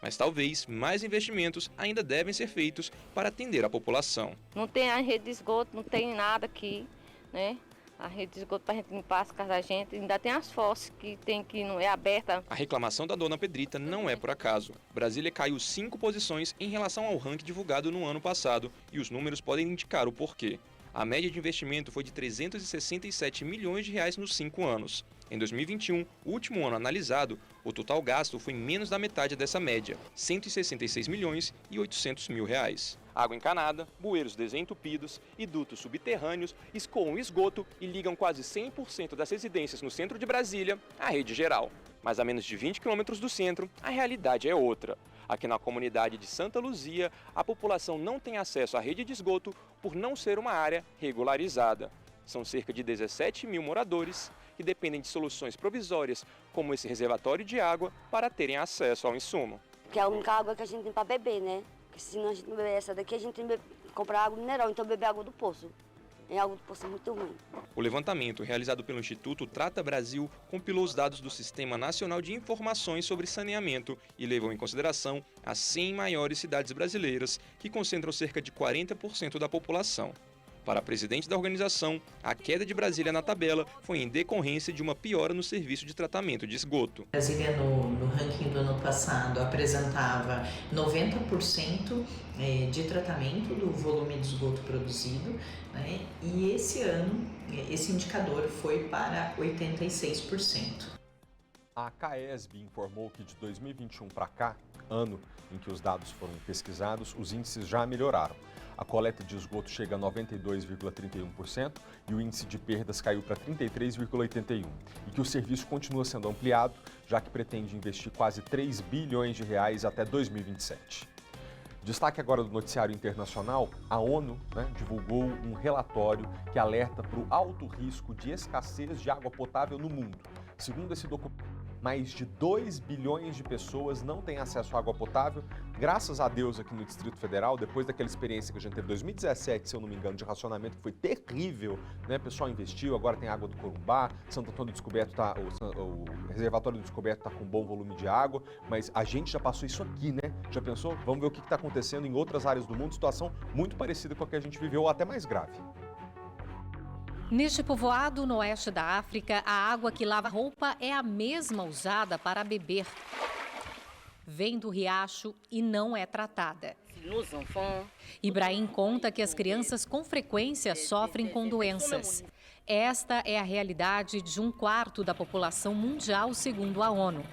Mas talvez mais investimentos ainda devem ser feitos para atender a população.
Não tem a rede de esgoto, não tem nada aqui, né? A rede de esgoto para a gente limpar as casas da gente, ainda tem as fossas que não é aberta.
A reclamação da dona Pedrita não é por acaso. Brasília caiu 5 posições em relação ao ranking divulgado no ano passado e os números podem indicar o porquê. A média de investimento foi de 367 milhões de reais nos 5 anos. Em 2021, o último ano analisado, o total gasto foi menos da metade dessa média, 166 milhões e 800 mil reais. Água encanada, bueiros desentupidos e dutos subterrâneos escoam esgoto e ligam quase 100% das residências no centro de Brasília à rede geral. Mas a menos de 20 quilômetros do centro, a realidade é outra. Aqui na comunidade de Santa Luzia, a população não tem acesso à rede de esgoto por não ser uma área regularizada. São cerca de 17 mil moradores que dependem de soluções provisórias, como esse reservatório de água, para terem acesso ao insumo.
Que é a única água que a gente tem para beber, né? Porque senão a gente não beber essa daqui, a gente tem que comprar água mineral, então beber água do poço. É água do poço muito ruim.
O levantamento realizado pelo Instituto Trata Brasil compilou os dados do Sistema Nacional de Informações sobre Saneamento e levou em consideração as 100 maiores cidades brasileiras, que concentram cerca de 40% da população. Para a presidente da organização, a queda de Brasília na tabela foi em decorrência de uma piora no serviço de tratamento de esgoto.
Brasília, no ranking do ano passado, apresentava 90% de tratamento do volume de esgoto produzido, né? E esse ano, esse indicador foi para 86%.
A CAESB informou que de 2021 para cá, ano em que os dados foram pesquisados, os índices já melhoraram. A coleta de esgoto chega a 92,31% e o índice de perdas caiu para 33,81%. E que o serviço continua sendo ampliado, já que pretende investir quase 3 bilhões de reais até 2027. Destaque agora do noticiário internacional, a ONU divulgou um relatório que alerta para o alto risco de escassez de água potável no mundo. Segundo esse documento, mais de 2 bilhões de pessoas não têm acesso à água potável. Graças a Deus aqui no Distrito Federal, depois daquela experiência que a gente teve em 2017, se eu não me engano, de racionamento, que foi terrível, né? O pessoal investiu, agora tem água do Corumbá, Santo Antônio do Descoberto, o reservatório do Descoberto está com bom volume de água, mas a gente já passou isso aqui, né? Já pensou? Vamos ver o que está acontecendo em outras áreas do mundo, situação muito parecida com a que a gente viveu, ou até mais grave.
Neste povoado no oeste da África, a água que lava roupa é a mesma usada para beber. Vem do riacho e não é tratada. Ibrahim conta que as crianças com frequência sofrem com doenças. Esta é a realidade de 1/4 da população mundial, segundo a ONU.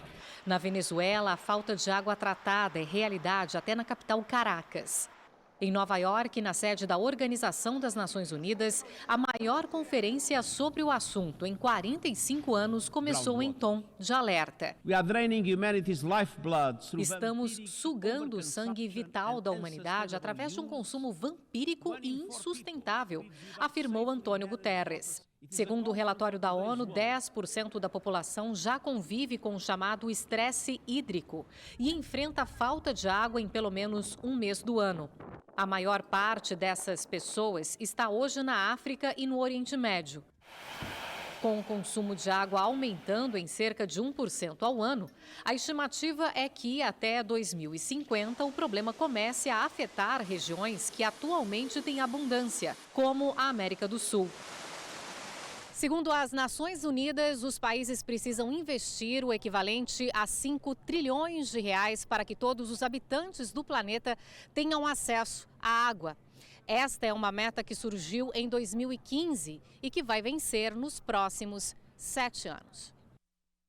Na Venezuela, a falta de água tratada é realidade até na capital Caracas. Em Nova York, na sede da Organização das Nações Unidas, a maior conferência sobre o assunto em 45 anos começou em tom de alerta. Estamos sugando o sangue vital da humanidade através de um consumo vampírico e insustentável, afirmou Antônio Guterres. Segundo o relatório da ONU, 10% da população já convive com o chamado estresse hídrico e enfrenta a falta de água em pelo menos um mês do ano. A maior parte dessas pessoas está hoje na África e no Oriente Médio.
Com o consumo de água aumentando em cerca de 1% ao ano, a estimativa é que até 2050 o problema comece a afetar regiões que atualmente têm abundância, como a América do Sul. Segundo as Nações Unidas, os países precisam investir o equivalente a 5 trilhões de reais para que todos os habitantes do planeta tenham acesso à água. Esta é uma meta que surgiu em 2015 e que vai vencer nos próximos 7 anos.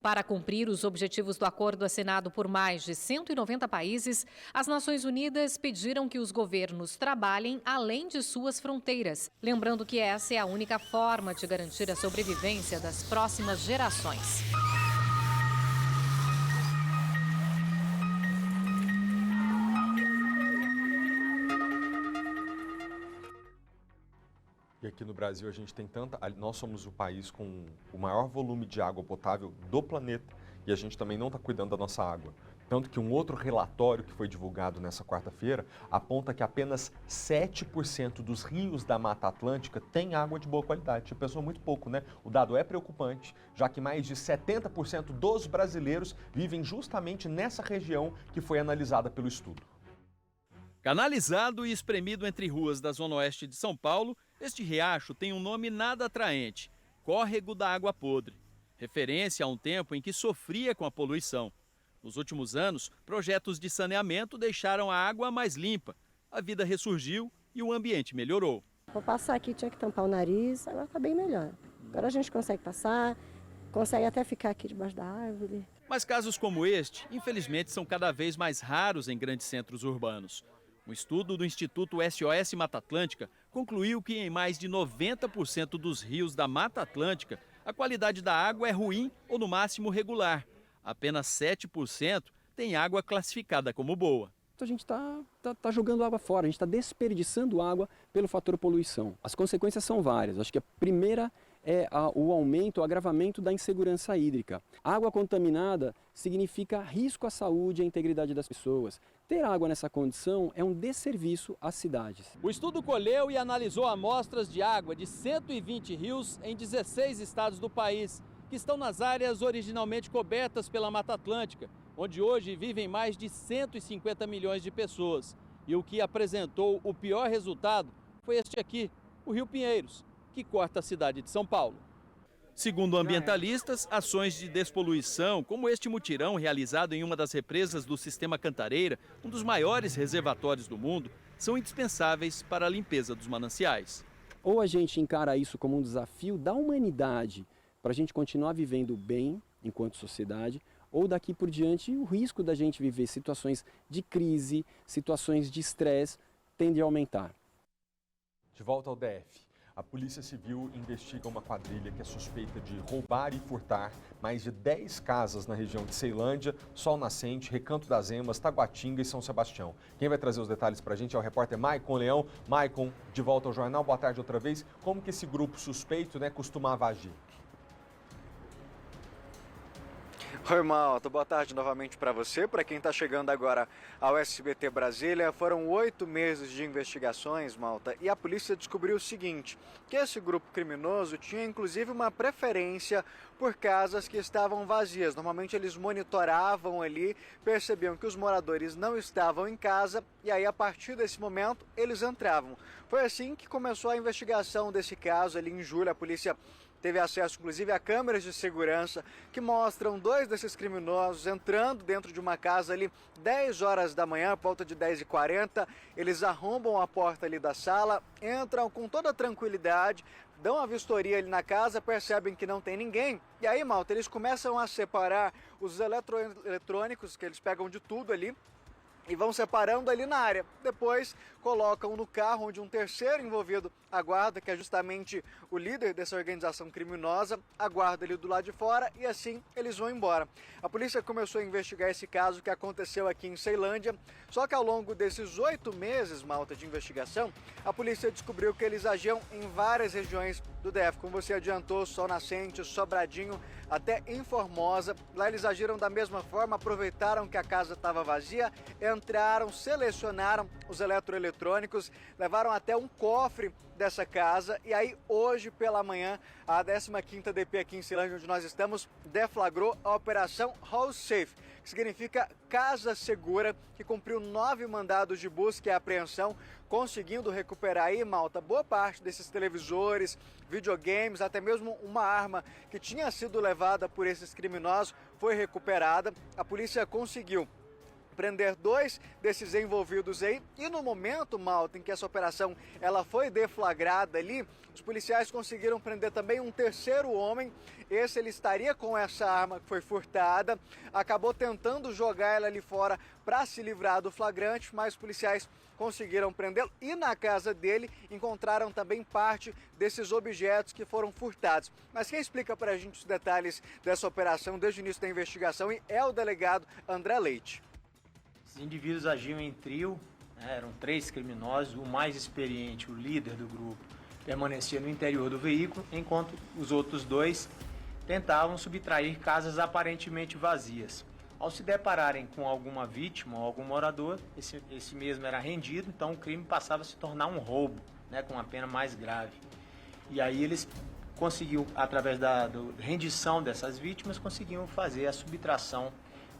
Para cumprir os objetivos do acordo assinado por mais de 190 países, as Nações Unidas pediram que os governos trabalhem além de suas fronteiras, lembrando que essa é a única forma de garantir a sobrevivência das próximas gerações.
E aqui no Brasil a gente tem nós somos o país com o maior volume de água potável do planeta e a gente também não está cuidando da nossa água. Tanto que um outro relatório que foi divulgado nessa quarta-feira aponta que apenas 7% dos rios da Mata Atlântica têm água de boa qualidade. Pensou muito pouco, né? O dado é preocupante, já que mais de 70% dos brasileiros vivem justamente nessa região que foi analisada pelo estudo.
Canalizado e espremido entre ruas da Zona Oeste de São Paulo, este riacho tem um nome nada atraente, Córrego da Água Podre, referência a um tempo em que sofria com a poluição. Nos últimos anos, projetos de saneamento deixaram a água mais limpa, a vida ressurgiu e o ambiente melhorou.
Para passar aqui tinha que tampar o nariz, agora está bem melhor. Agora a gente consegue passar, consegue até ficar aqui debaixo da árvore.
Mas casos como este, infelizmente, são cada vez mais raros em grandes centros urbanos. Um estudo do Instituto SOS Mata Atlântica concluiu que em mais de 90% dos rios da Mata Atlântica, a qualidade da água é ruim ou no máximo regular. Apenas 7% tem água classificada como boa.
A gente está jogando água fora, a gente está desperdiçando água pelo fator poluição. As consequências são várias. Acho que a primeira é o aumento, o agravamento da insegurança hídrica. Água contaminada significa risco à saúde e à integridade das pessoas. Ter água nessa condição é um desserviço às cidades.
O estudo colheu e analisou amostras de água de 120 rios em 16 estados do país, que estão nas áreas originalmente cobertas pela Mata Atlântica, onde hoje vivem mais de 150 milhões de pessoas. E o que apresentou o pior resultado foi este aqui, o Rio Pinheiros, que corta a cidade de São Paulo. Segundo ambientalistas, ações de despoluição, como este mutirão realizado em uma das represas do Sistema Cantareira, um dos maiores reservatórios do mundo, são indispensáveis para a limpeza dos mananciais.
Ou a gente encara isso como um desafio da humanidade para a gente continuar vivendo bem enquanto sociedade, ou daqui por diante o risco da gente viver situações de crise, situações de estresse, tende a aumentar.
De volta ao DF. A Polícia Civil investiga uma quadrilha que é suspeita de roubar e furtar mais de 10 casas na região de Ceilândia, Sol Nascente, Recanto das Emas, Taguatinga e São Sebastião. Quem vai trazer os detalhes para a gente é o repórter Maicon Leão. Maicon, de volta ao jornal, boa tarde outra vez. Como que esse grupo suspeito costumava agir?
Oi, Malta, boa tarde novamente para você. Para quem está chegando agora ao SBT Brasília, foram 8 meses de investigações, Malta, e a polícia descobriu o seguinte, que esse grupo criminoso tinha inclusive uma preferência por casas que estavam vazias. Normalmente eles monitoravam ali, percebiam que os moradores não estavam em casa e aí a partir desse momento eles entravam. Foi assim que começou a investigação desse caso ali em julho. A polícia teve acesso, inclusive, a câmeras de segurança que mostram 2 desses criminosos entrando dentro de uma casa ali 10 horas da manhã, por volta de 10h40. Eles arrombam a porta ali da sala, entram com toda tranquilidade, dão a vistoria ali na casa, percebem que não tem ninguém. E aí, Malta, eles começam a separar os eletrônicos, que eles pegam de tudo ali, e vão separando ali na área. Depois colocam no carro onde um terceiro envolvido aguarda, que é justamente o líder dessa organização criminosa, aguarda ali do lado de fora e assim eles vão embora. A polícia começou a investigar esse caso que aconteceu aqui em Ceilândia, só que ao longo desses 8 meses, Malta, de investigação, a polícia descobriu que eles agiam em várias regiões do DF, como você adiantou, Sol Nascente, Sobradinho, até em Formosa. Lá eles agiram da mesma forma, aproveitaram que a casa estava vazia, entraram, selecionaram os eletroeletrônicos, levaram até um cofre dessa casa e aí hoje pela manhã a 15ª DP aqui em Ceilândia, onde nós estamos, deflagrou a Operação House Safe, que significa Casa Segura, que cumpriu 9 mandados de busca e apreensão, conseguindo recuperar aí, Malta, boa parte desses televisores, videogames, até mesmo uma arma que tinha sido levada por esses criminosos foi recuperada. A polícia conseguiu prender 2 desses envolvidos aí e no momento, Malta, em que essa operação ela foi deflagrada ali, os policiais conseguiram prender também um terceiro homem. Esse ele estaria com essa arma que foi furtada, acabou tentando jogar ela ali fora para se livrar do flagrante, mas os policiais conseguiram prendê-lo e na casa dele encontraram também parte desses objetos que foram furtados. Mas quem explica para a gente os detalhes dessa operação desde o início da investigação é o delegado André Leite.
Os indivíduos agiam em trio, né, eram 3 criminosos, o mais experiente, o líder do grupo, permanecia no interior do veículo, enquanto os outros 2 tentavam subtrair casas aparentemente vazias. Ao se depararem com alguma vítima ou algum morador, esse mesmo era rendido, então o crime passava a se tornar um roubo, né, com uma pena mais grave. E aí eles conseguiam, através da rendição dessas vítimas, conseguiam fazer a subtração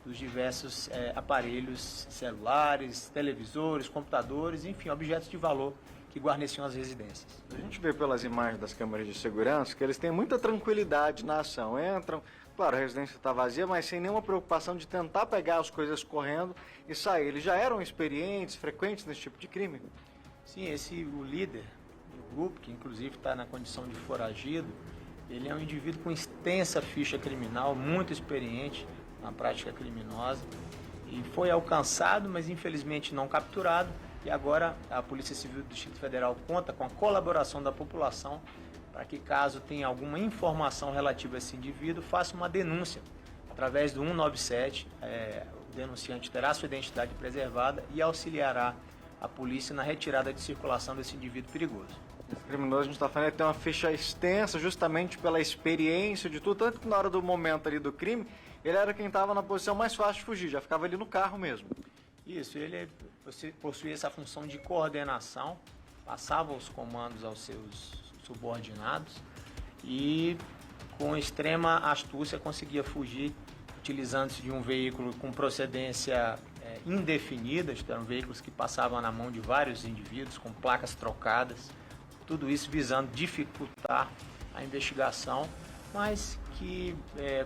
dos diversos aparelhos celulares, televisores, computadores, enfim, objetos de valor que guarneciam as residências.
A gente vê pelas imagens das câmeras de segurança que eles têm muita tranquilidade na ação. Entram, claro, a residência está vazia, mas sem nenhuma preocupação de tentar pegar as coisas correndo e sair. Eles já eram experientes, frequentes nesse tipo de crime?
Sim, o líder do grupo, que inclusive está na condição de foragido, ele é um indivíduo com extensa ficha criminal, muito experiente na prática criminosa e foi alcançado, mas infelizmente não capturado. E agora a Polícia Civil do Distrito Federal conta com a colaboração da população para que, caso tenha alguma informação relativa a esse indivíduo, faça uma denúncia através do 197. O denunciante terá sua identidade preservada e auxiliará a polícia na retirada de circulação desse indivíduo perigoso.
Esse criminoso, a gente está falando, ele tem uma ficha extensa justamente pela experiência de tudo, tanto que na hora do momento ali do crime, ele era quem estava na posição mais fácil de fugir, já ficava ali no carro mesmo.
Isso, ele possuía essa função de coordenação, passava os comandos aos seus subordinados e com extrema astúcia conseguia fugir utilizando-se de um veículo com procedência indefinida, eram veículos que passavam na mão de vários indivíduos com placas trocadas, tudo isso visando dificultar a investigação, mas que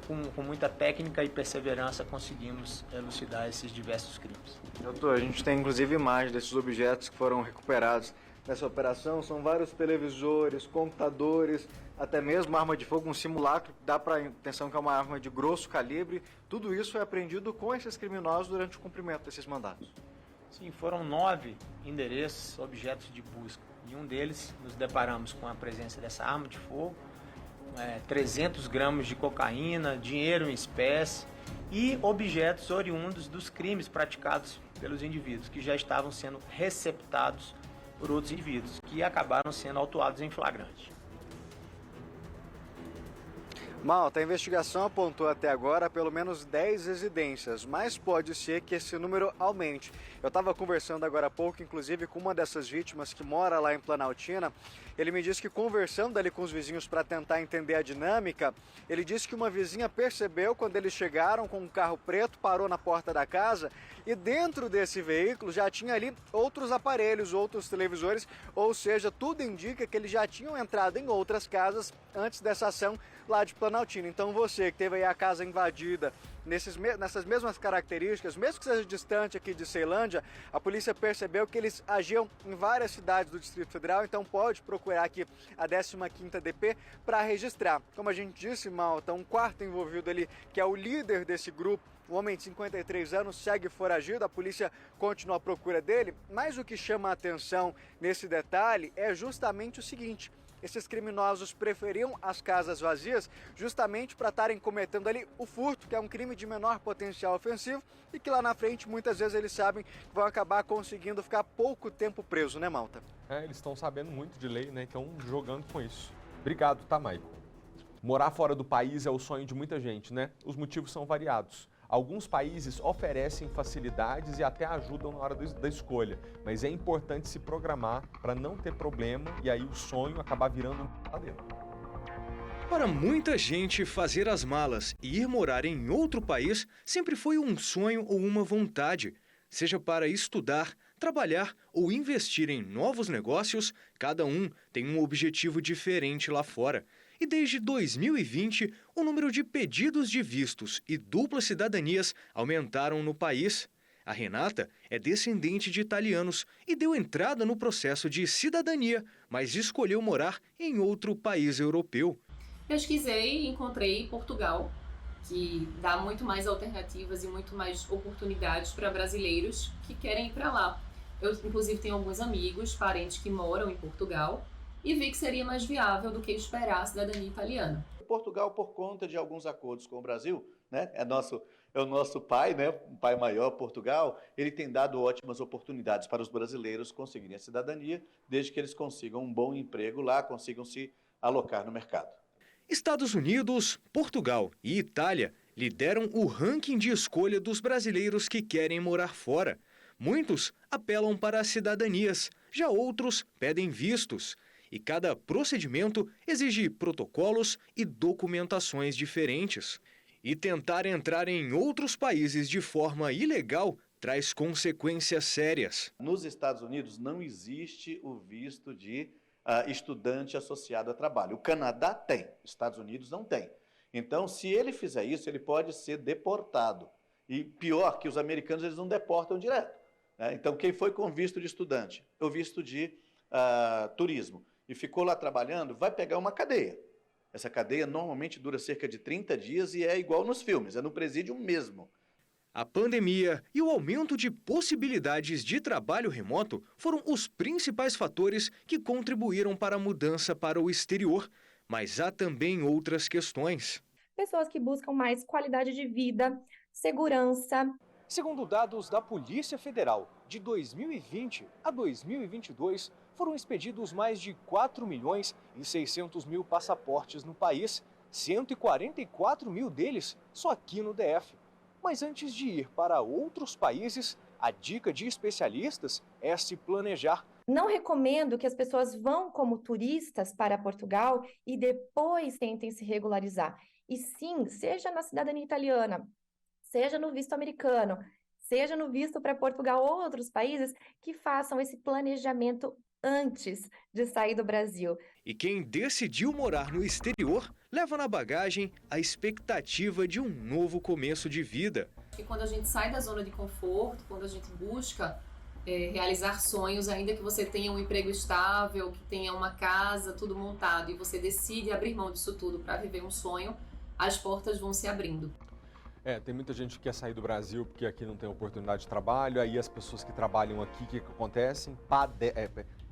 com muita técnica e perseverança conseguimos elucidar esses diversos crimes.
Doutor, a gente tem inclusive imagens desses objetos que foram recuperados nessa operação, são vários televisores, computadores, até mesmo arma de fogo, um simulacro, dá para a atenção que é uma arma de grosso calibre, tudo isso foi apreendido com esses criminosos durante o cumprimento desses mandados.
Sim, foram 9 endereços, objetos de busca. Em um deles nos deparamos com a presença dessa arma de fogo, 300 gramas de cocaína, dinheiro em espécie e objetos oriundos dos crimes praticados pelos indivíduos, que já estavam sendo receptados por outros indivíduos, que acabaram sendo autuados em flagrante.
Malta, a investigação apontou até agora pelo menos 10 residências, mas pode ser que esse número aumente. Eu estava conversando agora há pouco, inclusive, com uma dessas vítimas que mora lá em Planaltina. Ele me disse que conversando ali com os vizinhos para tentar entender a dinâmica, ele disse que uma vizinha percebeu quando eles chegaram com um carro preto, parou na porta da casa e dentro desse veículo já tinha ali outros aparelhos, outros televisores, ou seja, tudo indica que eles já tinham entrado em outras casas antes dessa ação lá de Planaltina. Então você que teve aí a casa invadida nessas mesmas características, mesmo que seja distante aqui de Ceilândia, a polícia percebeu que eles agiam em várias cidades do Distrito Federal, então pode procurar aqui a 15ª DP para registrar. Como a gente disse, Malta, um quarto envolvido ali, que é o líder desse grupo, o homem de 53 anos, segue foragido, a polícia continua à procura dele, mas o que chama a atenção nesse detalhe é justamente o seguinte: esses criminosos preferiam as casas vazias justamente para estarem cometendo ali o furto, que é um crime de menor potencial ofensivo e que lá na frente muitas vezes eles sabem que vão acabar conseguindo ficar pouco tempo preso, né, Malta?
Eles estão sabendo muito de lei, né? Então jogando com isso. Obrigado, tá, Maicon? Morar fora do país é o sonho de muita gente, né? Os motivos são variados. Alguns países oferecem facilidades e até ajudam na hora da escolha, mas é importante se programar para não ter problema e aí o sonho acabar virando um pesadelo.
Para muita gente, fazer as malas e ir morar em outro país sempre foi um sonho ou uma vontade. Seja para estudar, trabalhar ou investir em novos negócios, cada um tem um objetivo diferente lá fora. E desde 2020, o número de pedidos de vistos e duplas cidadanias aumentaram no país. A Renata é descendente de italianos e deu entrada no processo de cidadania, mas escolheu morar em outro país europeu.
Pesquisei e encontrei Portugal, que dá muito mais alternativas e muito mais oportunidades para brasileiros que querem ir para lá. Eu, inclusive, tenho alguns amigos, parentes que moram em Portugal e vi que seria mais viável do que esperar a cidadania italiana.
Portugal, por conta de alguns acordos com o Brasil, né, é o nosso pai, né, um pai maior, Portugal, ele tem dado ótimas oportunidades para os brasileiros conseguirem a cidadania, desde que eles consigam um bom emprego lá, consigam se alocar no mercado.
Estados Unidos, Portugal e Itália lideram o ranking de escolha dos brasileiros que querem morar fora. Muitos apelam para as cidadanias, já outros pedem vistos. E cada procedimento exige protocolos e documentações diferentes. E tentar entrar em outros países de forma ilegal traz consequências sérias.
Nos Estados Unidos não existe o visto de estudante associado a trabalho. O Canadá tem, Estados Unidos não tem. Então, se ele fizer isso, ele pode ser deportado. E pior, que os americanos eles não deportam direto, né? Então, quem foi com visto de estudante, o visto de turismo, e ficou lá trabalhando, vai pegar uma cadeia. Essa cadeia normalmente dura cerca de 30 dias e é igual nos filmes, é no presídio mesmo.
A pandemia e o aumento de possibilidades de trabalho remoto foram os principais fatores que contribuíram para a mudança para o exterior. Mas há também outras questões.
Pessoas que buscam mais qualidade de vida, segurança.
Segundo dados da Polícia Federal, de 2020 a 2022, foram expedidos mais de 4.600.000 passaportes no país, 144 mil deles só aqui no DF. Mas antes de ir para outros países, a dica de especialistas é se planejar.
Não recomendo que as pessoas vão como turistas para Portugal e depois tentem se regularizar. E sim, seja na cidadania italiana, seja no visto americano, seja no visto para Portugal ou outros países, que façam esse planejamento antes de sair do Brasil.
E quem decidiu morar no exterior leva na bagagem a expectativa de um novo começo de vida.
E quando a gente sai da zona de conforto, quando a gente busca realizar sonhos, ainda que você tenha um emprego estável, que tenha uma casa, tudo montado, e você decide abrir mão disso tudo para viver um sonho, as portas vão se abrindo.
Tem muita gente que quer sair do Brasil porque aqui não tem oportunidade de trabalho, aí as pessoas que trabalham aqui, o que acontecem?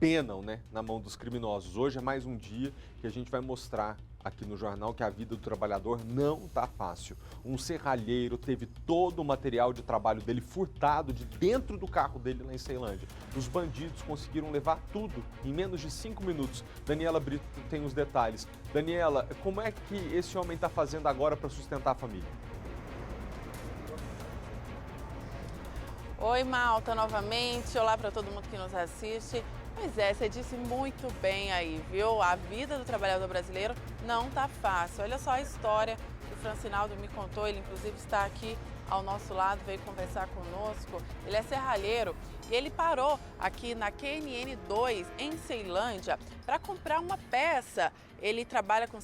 Penam, né, na mão dos criminosos. Hoje é mais um dia que a gente vai mostrar aqui no jornal que a vida do trabalhador não está fácil. Um serralheiro teve todo o material de trabalho dele furtado de dentro do carro dele lá em Ceilândia. Os bandidos conseguiram levar tudo em menos de 5 minutos. Daniela Brito tem os detalhes. Daniela, como é que esse homem está fazendo agora para sustentar a família?
Oi, Malta, novamente. Olá para todo mundo que nos assiste. Pois é, você disse muito bem aí, viu? A vida do trabalhador brasileiro não tá fácil. Olha só a história que o Francinaldo me contou, ele inclusive está aqui ao nosso lado, veio conversar conosco. Ele é serralheiro e ele parou aqui na QNN2, em Ceilândia, para comprar uma peça. Ele trabalha com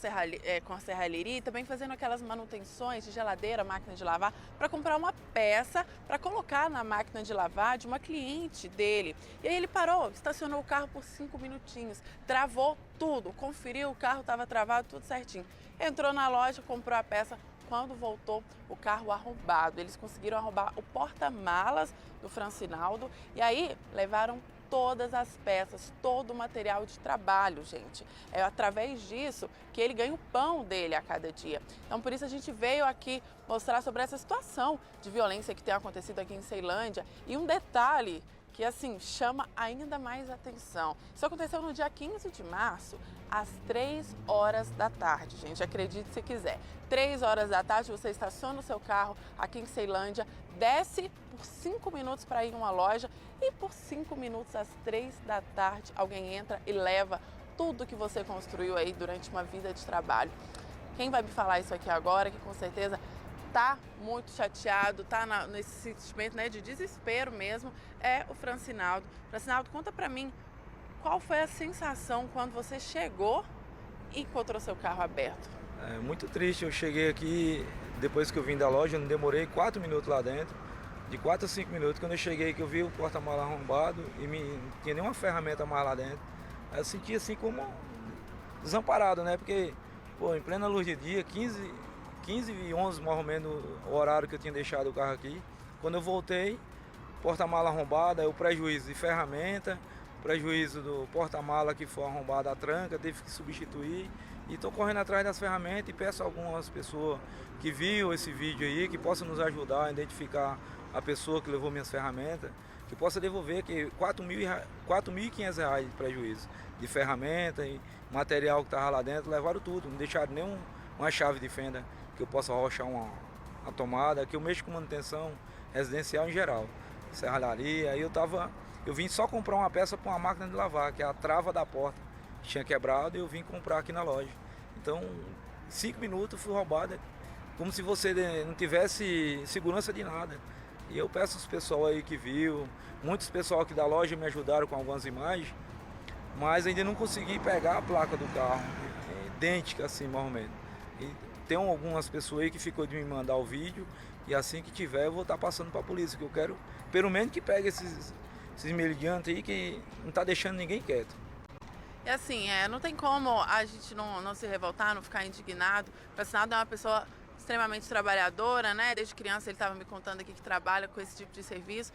serralheria e também fazendo aquelas manutenções de geladeira, máquina de lavar, para comprar uma peça para colocar na máquina de lavar de uma cliente dele. E aí ele parou, estacionou o carro por 5 minutinhos, travou tudo, conferiu, o carro estava travado, tudo certinho. Entrou na loja, comprou a peça. Quando voltou, o carro arrombado. Eles conseguiram arrombar o porta-malas do Francinaldo e aí levaram todas as peças, todo o material de trabalho, gente. É através disso que ele ganha o pão dele a cada dia. Então, por isso a gente veio aqui mostrar sobre essa situação de violência que tem acontecido aqui em Ceilândia. E um detalhe que assim chama ainda mais atenção. Isso aconteceu no dia 15 de março, às 3 horas da tarde, gente, acredite se quiser. 3 horas da tarde você estaciona o seu carro aqui em Ceilândia, desce por 5 minutos para ir em uma loja e por 5 minutos às 3 da tarde alguém entra e leva tudo que você construiu aí durante uma vida de trabalho. Quem vai me falar isso aqui agora, que com certeza tá muito chateado, tá nesse sentimento, né, de desespero mesmo, é o Francinaldo. Francinaldo, conta pra mim, qual foi a sensação quando você chegou e encontrou seu carro aberto?
É muito triste, eu cheguei aqui, depois que eu vim da loja, eu não demorei 4 minutos lá dentro, de 4 a 5 minutos, quando eu cheguei que eu vi o porta-mala arrombado e não tinha nenhuma ferramenta mais lá dentro, eu senti assim como desamparado, né, porque, pô, em plena luz de dia, 15 e 11 mais ou menos o horário que eu tinha deixado o carro aqui. Quando eu voltei, porta-mala arrombada, o prejuízo de ferramenta, prejuízo do porta-mala que foi arrombado a tranca, teve que substituir. E estou correndo atrás das ferramentas e peço a algumas pessoas que viram esse vídeo aí, que possam nos ajudar a identificar a pessoa que levou minhas ferramentas, que possa devolver que R$ 4.500 de prejuízo de ferramenta e material que estava lá dentro, levaram tudo, não deixaram nem uma chave de fenda que eu possa arrochar uma tomada, que eu mexo com manutenção residencial em geral, serralharia. Aí eu vim só comprar uma peça para uma máquina de lavar, que é a trava da porta, que tinha quebrado, e eu vim comprar aqui na loja. Então, 5 minutos fui roubado, como se você não tivesse segurança de nada. E eu peço aos pessoal aí que viu, muitos pessoal aqui da loja me ajudaram com algumas imagens, mas ainda não consegui pegar a placa do carro, idêntica assim, mais ou menos. E tem algumas pessoas aí que ficou de me mandar o vídeo, e assim que tiver eu vou estar passando para a polícia, que eu quero pelo menos que pegue esses meliantes aí que não está deixando ninguém quieto.
E assim, não tem como a gente não se revoltar, não ficar indignado. O Francinaldo é uma pessoa extremamente trabalhadora, né? Desde criança ele estava me contando aqui que trabalha com esse tipo de serviço.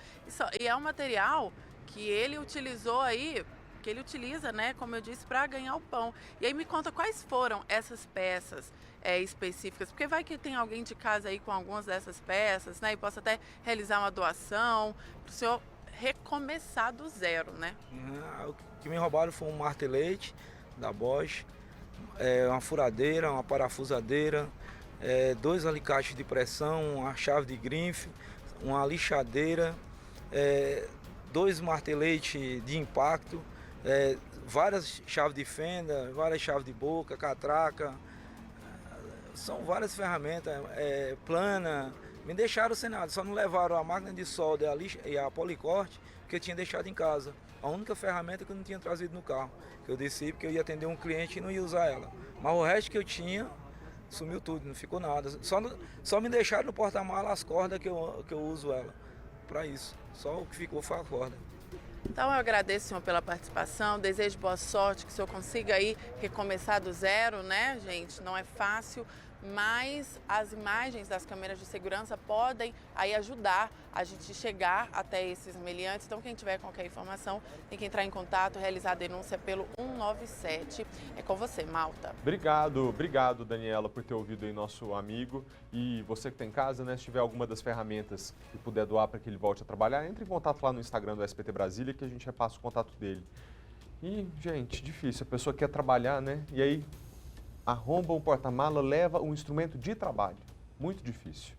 E é um material que ele utilizou aí, que ele utiliza, né, como eu disse, para ganhar o pão. E aí me conta quais foram essas peças específicas, porque vai que tem alguém de casa aí com algumas dessas peças, né, e possa até realizar uma doação, para o senhor recomeçar do zero, né?
O que me roubaram foi um martelete da Bosch, uma furadeira, uma parafusadeira, 2 alicates de pressão, uma chave de grife, uma lixadeira, 2 marteletes de impacto, várias chaves de fenda, várias chaves de boca, catraca, são várias ferramentas, plana. Me deixaram sem nada, só não levaram a máquina de solda e a policorte que eu tinha deixado em casa. A única ferramenta que eu não tinha trazido no carro, que eu desci porque eu ia atender um cliente e não ia usar ela. Mas o resto que eu tinha, sumiu tudo, não ficou nada. Só me deixaram no porta-mala as cordas que eu uso ela, para isso. Só o que ficou foi a corda.
Então eu agradeço, senhor, pela participação, desejo boa sorte, que o senhor consiga aí recomeçar do zero, né, gente? Não é fácil, mas as imagens das câmeras de segurança podem aí ajudar a gente chegar até esses meliantes. Então quem tiver qualquer informação tem que entrar em contato, realizar a denúncia pelo 197. É com você, Malta.
Obrigado, Daniela, por ter ouvido aí nosso amigo. E você que está em casa, né, se tiver alguma das ferramentas e puder doar para que ele volte a trabalhar, entre em contato lá no Instagram do SBT Brasília, que a gente repassa o contato dele. E, gente, difícil, a pessoa quer trabalhar, né, e aí arromba um porta-mala, leva um instrumento de trabalho. Muito difícil.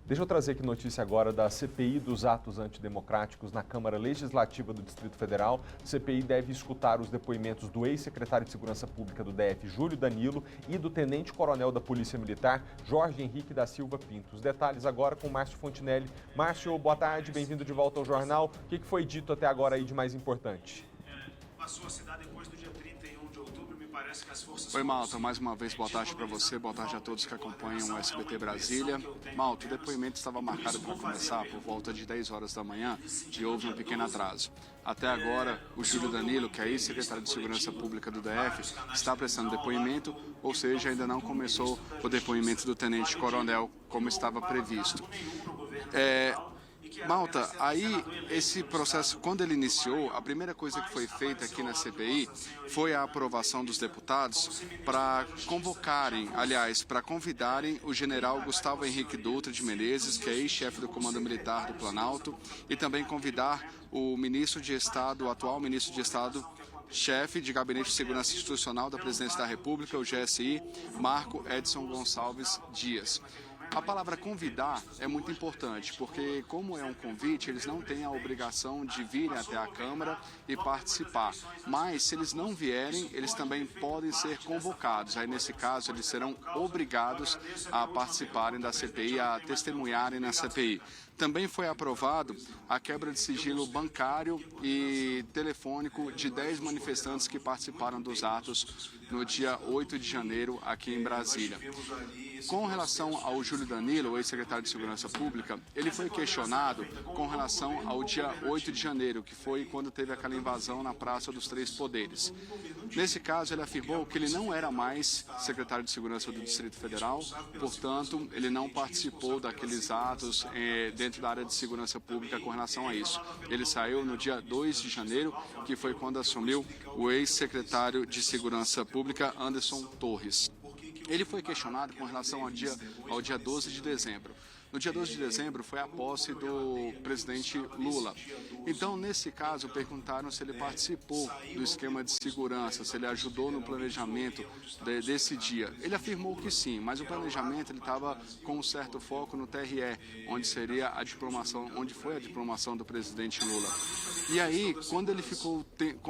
Deixa eu trazer aqui notícia agora da CPI dos atos antidemocráticos na Câmara Legislativa do Distrito Federal. A CPI deve escutar os depoimentos do ex-secretário de Segurança Pública do DF, Júlio Danilo, e do tenente-coronel da Polícia Militar, Jorge Henrique da Silva Pinto. Os detalhes agora com Márcio Fontinelli. Márcio, boa tarde, bem-vindo de volta ao jornal. O que foi dito até agora aí de mais importante?
Passou a cidade depois do dia 31 de outubro, me parece que as forças...
Oi, Malta, mais uma vez boa tarde para você, boa tarde a todos que acompanham o SBT Brasília. Malta, o depoimento estava marcado para começar por volta de 10 horas da manhã e houve um pequeno atraso. Até agora, o Júlio Danilo, que é ex-secretário de Segurança Pública do DF, está prestando depoimento, ou seja, ainda não começou o depoimento do tenente-coronel como estava previsto. Malta, aí esse processo, quando ele iniciou, a primeira coisa que foi feita aqui na CPI foi a aprovação dos deputados para convocarem, aliás, para convidarem o general Gustavo Henrique Dutra de Menezes, que é ex-chefe do Comando Militar do Planalto, e também convidar o ministro de Estado, o atual ministro de Estado, chefe de Gabinete de Segurança Institucional da Presidência da República, o GSI, Marco Edson Gonçalves Dias. A palavra convidar é muito importante, porque como é um convite, eles não têm a obrigação de virem até a Câmara e participar. Mas, se eles não vierem, eles também podem ser convocados. Aí, nesse caso, eles serão obrigados a participarem da CPI, a testemunharem na CPI. Também foi aprovado a quebra de sigilo bancário e telefônico de 10 manifestantes que participaram dos atos no dia 8 de janeiro aqui em Brasília. Com relação ao Júlio Danilo, o ex-secretário de Segurança Pública, ele foi questionado com relação ao dia 8 de janeiro, que foi quando teve aquela invasão na Praça dos Três Poderes. Nesse caso, ele afirmou que ele não era mais secretário de Segurança do Distrito Federal, portanto, ele não participou daqueles atos dentro da área de segurança pública com relação a isso. Ele saiu no dia 2 de janeiro, que foi quando assumiu o ex-secretário de Segurança Pública, Anderson Torres. Ele foi questionado com relação ao dia 12 de dezembro. No dia 12 de dezembro foi a posse do presidente Lula. Então, nesse caso, perguntaram se ele participou do esquema de segurança, se ele ajudou no planejamento desse dia. Ele afirmou que sim, mas o planejamento ele estava com um certo foco no TRE, onde seria a diplomação, onde foi a diplomação do presidente Lula. E aí, quando ele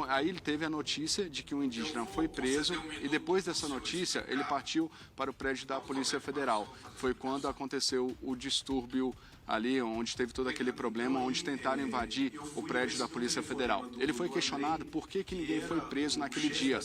aí ele teve a notícia de que um indígena foi preso e depois dessa notícia ele partiu para o prédio da Polícia Federal. Foi quando aconteceu o distúrbio ali, onde teve todo aquele problema, onde tentaram invadir o prédio da Polícia Federal. Ele foi questionado por que ninguém foi preso naquele dia.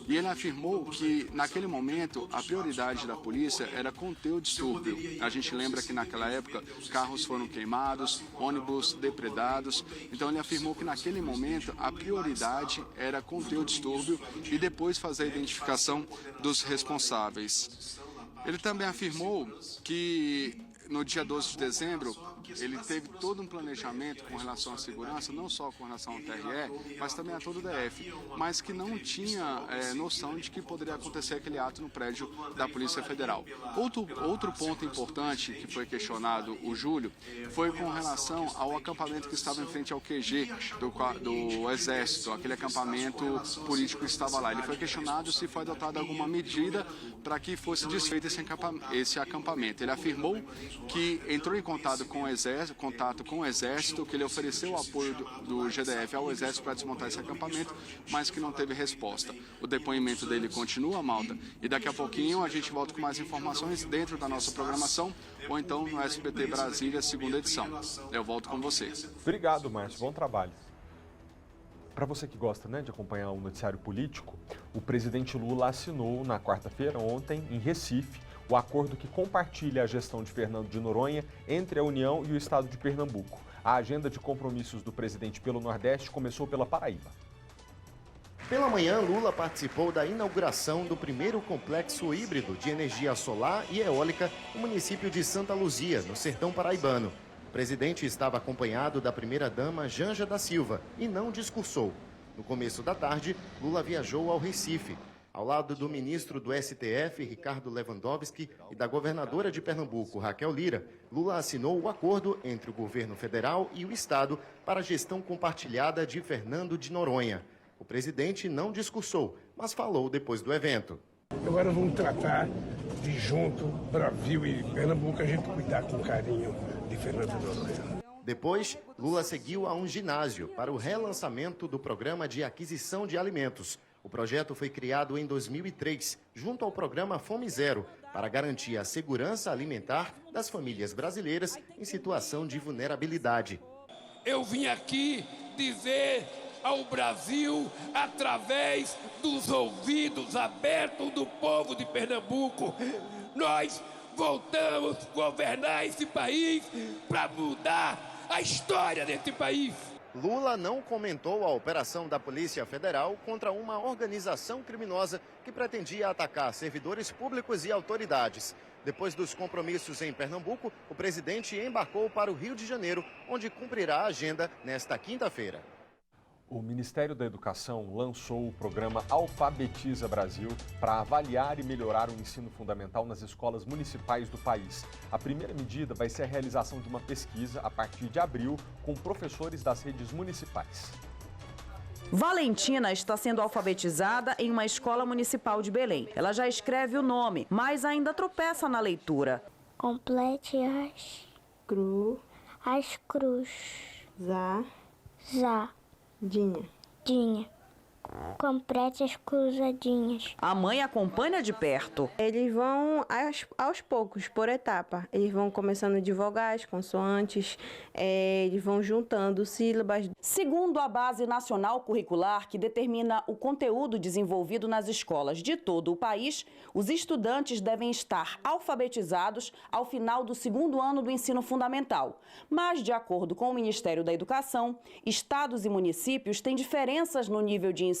E ele afirmou que, naquele momento, a prioridade da polícia era conter o distúrbio. A gente lembra que, naquela época, carros foram queimados, ônibus depredados. Então, ele afirmou que, naquele momento, a prioridade era conter o distúrbio e depois fazer a identificação dos responsáveis. Ele também afirmou que no dia 12 de dezembro, ele teve todo um planejamento com relação à segurança, não só com relação ao TRE, mas também a todo o DF, mas que não tinha noção de que poderia acontecer aquele ato no prédio da Polícia Federal. Outro ponto importante que foi questionado o Júlio foi com relação ao acampamento que estava em frente ao QG do Exército, aquele acampamento político que estava lá. Ele foi questionado se foi adotada alguma medida para que fosse desfeito esse acampamento. Ele afirmou que entrou em contato com o Exército, que ele ofereceu o apoio do GDF ao Exército para desmontar esse acampamento, mas que não teve resposta. O depoimento dele continua, Malta, e daqui a pouquinho a gente volta com mais informações dentro da nossa programação ou então no SBT Brasília, segunda edição. Eu volto com você.
Obrigado, Márcio. Bom trabalho. Para você que gosta, de acompanhar o noticiário político, o presidente Lula assinou na quarta-feira, ontem, em Recife, o acordo que compartilha a gestão de Fernando de Noronha entre a União e o estado de Pernambuco. A agenda de compromissos do presidente pelo Nordeste começou pela Paraíba.
Pela manhã, Lula participou da inauguração do primeiro complexo híbrido de energia solar e eólica no município de Santa Luzia, no sertão paraibano. O presidente estava acompanhado da primeira-dama Janja da Silva e não discursou. No começo da tarde, Lula viajou ao Recife. Ao lado do ministro do STF, Ricardo Lewandowski, e da governadora de Pernambuco, Raquel Lira, Lula assinou o acordo entre o governo federal e o estado para a gestão compartilhada de Fernando de Noronha. O presidente não discursou, mas falou depois do evento.
Agora vamos tratar de junto, Brasil e Pernambuco, a gente cuidar com carinho de Fernando de Noronha.
Depois, Lula seguiu a um ginásio para o relançamento do programa de aquisição de alimentos. O projeto foi criado em 2003, junto ao programa Fome Zero, para garantir a segurança alimentar das famílias brasileiras em situação de vulnerabilidade.
Eu vim aqui dizer ao Brasil, através dos ouvidos abertos do povo de Pernambuco, nós voltamos a governar esse país para mudar a história desse país.
Lula não comentou a operação da Polícia Federal contra uma organização criminosa que pretendia atacar servidores públicos e autoridades. Depois dos compromissos em Pernambuco, o presidente embarcou para o Rio de Janeiro, onde cumprirá a agenda nesta quinta-feira.
O Ministério da Educação lançou o programa Alfabetiza Brasil para avaliar e melhorar o ensino fundamental nas escolas municipais do país. A primeira medida vai ser a realização de uma pesquisa a partir de abril com professores das redes municipais.
Valentina está sendo alfabetizada em uma escola municipal de Belém. Ela já escreve o nome, mas ainda tropeça na leitura.
Complete as cruz. Zá. Dinha. Complete as cruzadinhas.
A mãe acompanha de perto.
Eles vão aos poucos, por etapa. Eles vão começando de vogais, consoantes, eles vão juntando sílabas.
Segundo a Base Nacional Curricular, que determina o conteúdo desenvolvido nas escolas de todo o país, os estudantes devem estar alfabetizados ao final do segundo ano do ensino fundamental. Mas, de acordo com o Ministério da Educação, estados e municípios têm diferenças no nível de ensino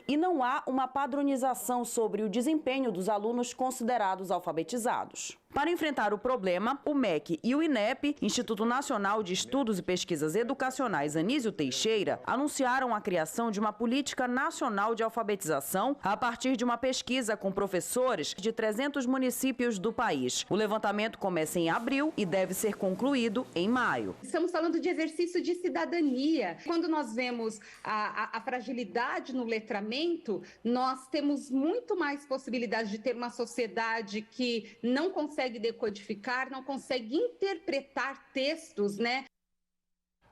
e não há uma padronização sobre o desempenho dos alunos considerados alfabetizados. Para enfrentar o problema, o MEC e o INEP, Instituto Nacional de Estudos e Pesquisas Educacionais Anísio Teixeira, anunciaram a criação de uma política nacional de alfabetização a partir de uma pesquisa com professores de 300 municípios do país. O levantamento começa em abril e deve ser concluído em maio.
Estamos falando de exercício de cidadania. Quando nós vemos a fragilidade no letramento, nós temos muito mais possibilidade de ter uma sociedade que não consegue decodificar, não consegue interpretar textos, né?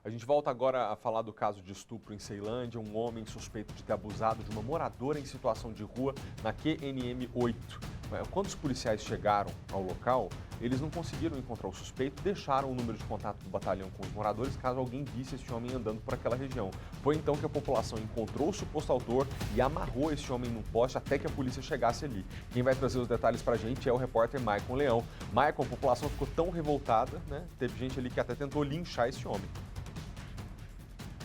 A gente volta agora a falar do caso de estupro em Ceilândia. Um homem suspeito de ter abusado de uma moradora em situação de rua na QNM 8. Quando os policiais chegaram ao local, eles não conseguiram encontrar o suspeito, deixaram o número de contato do batalhão com os moradores caso alguém visse esse homem andando por aquela região. Foi então que a população encontrou o suposto autor e amarrou esse homem num poste até que a polícia chegasse ali. Quem vai trazer os detalhes pra gente é o repórter Maicon Leão. Maicon, a população ficou tão revoltada, né? Teve gente ali que até tentou linchar esse homem.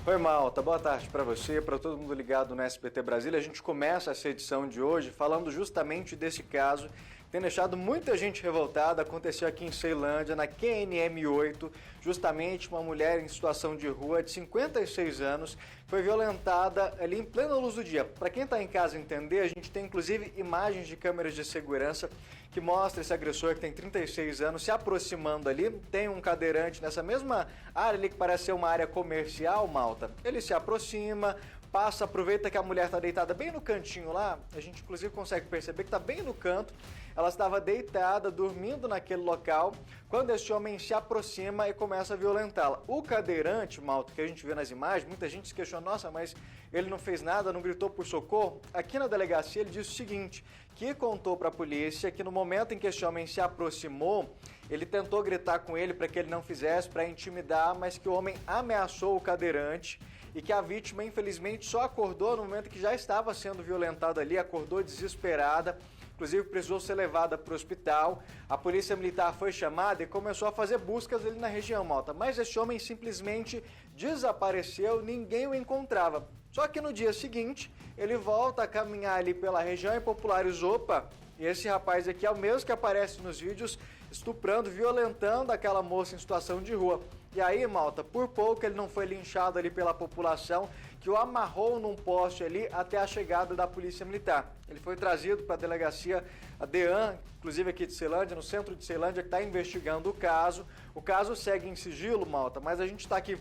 Oi, Malta. Boa tarde para você, para todo mundo ligado no SBT Brasília. A gente começa essa edição de hoje falando justamente desse caso que tem deixado muita gente revoltada. Aconteceu aqui em Ceilândia, na QNM 8, justamente uma mulher em situação de rua de 56 anos foi violentada ali em plena luz do dia. Para quem está em casa entender, a gente tem inclusive imagens de câmeras de segurança que mostra esse agressor que tem 36 anos se aproximando ali. Tem um cadeirante nessa mesma área ali que parece ser uma área comercial, Malta. Ele se aproxima, passa, aproveita que a mulher está deitada bem no cantinho lá. A gente inclusive consegue perceber que está bem no canto. Ela estava deitada, dormindo naquele local, quando esse homem se aproxima e começa a violentá-la. O cadeirante, Malta, que a gente vê nas imagens, muita gente se questiona, nossa, mas ele não fez nada, não gritou por socorro. Aqui na delegacia ele disse o seguinte, que contou para a polícia que no momento em que esse homem se aproximou, ele tentou gritar com ele para que ele não fizesse, para intimidar, mas que o homem ameaçou o cadeirante e que a vítima, infelizmente, só acordou no momento que já estava sendo violentada ali, acordou desesperada, inclusive precisou ser levada para o hospital. A polícia militar foi chamada e começou a fazer buscas ali na região, Malta, mas esse homem simplesmente desapareceu, ninguém o encontrava. Só que no dia seguinte, ele volta a caminhar ali pela região e popularizou, opa, e esse rapaz aqui é o mesmo que aparece nos vídeos estuprando, violentando aquela moça em situação de rua. E aí, Malta, por pouco ele não foi linchado ali pela população, que o amarrou num poste ali até a chegada da polícia militar. Ele foi trazido para a delegacia, a DEAN, inclusive aqui de Ceilândia, no centro de Ceilândia, que está investigando o caso. O caso segue em sigilo, Malta, mas a gente está aqui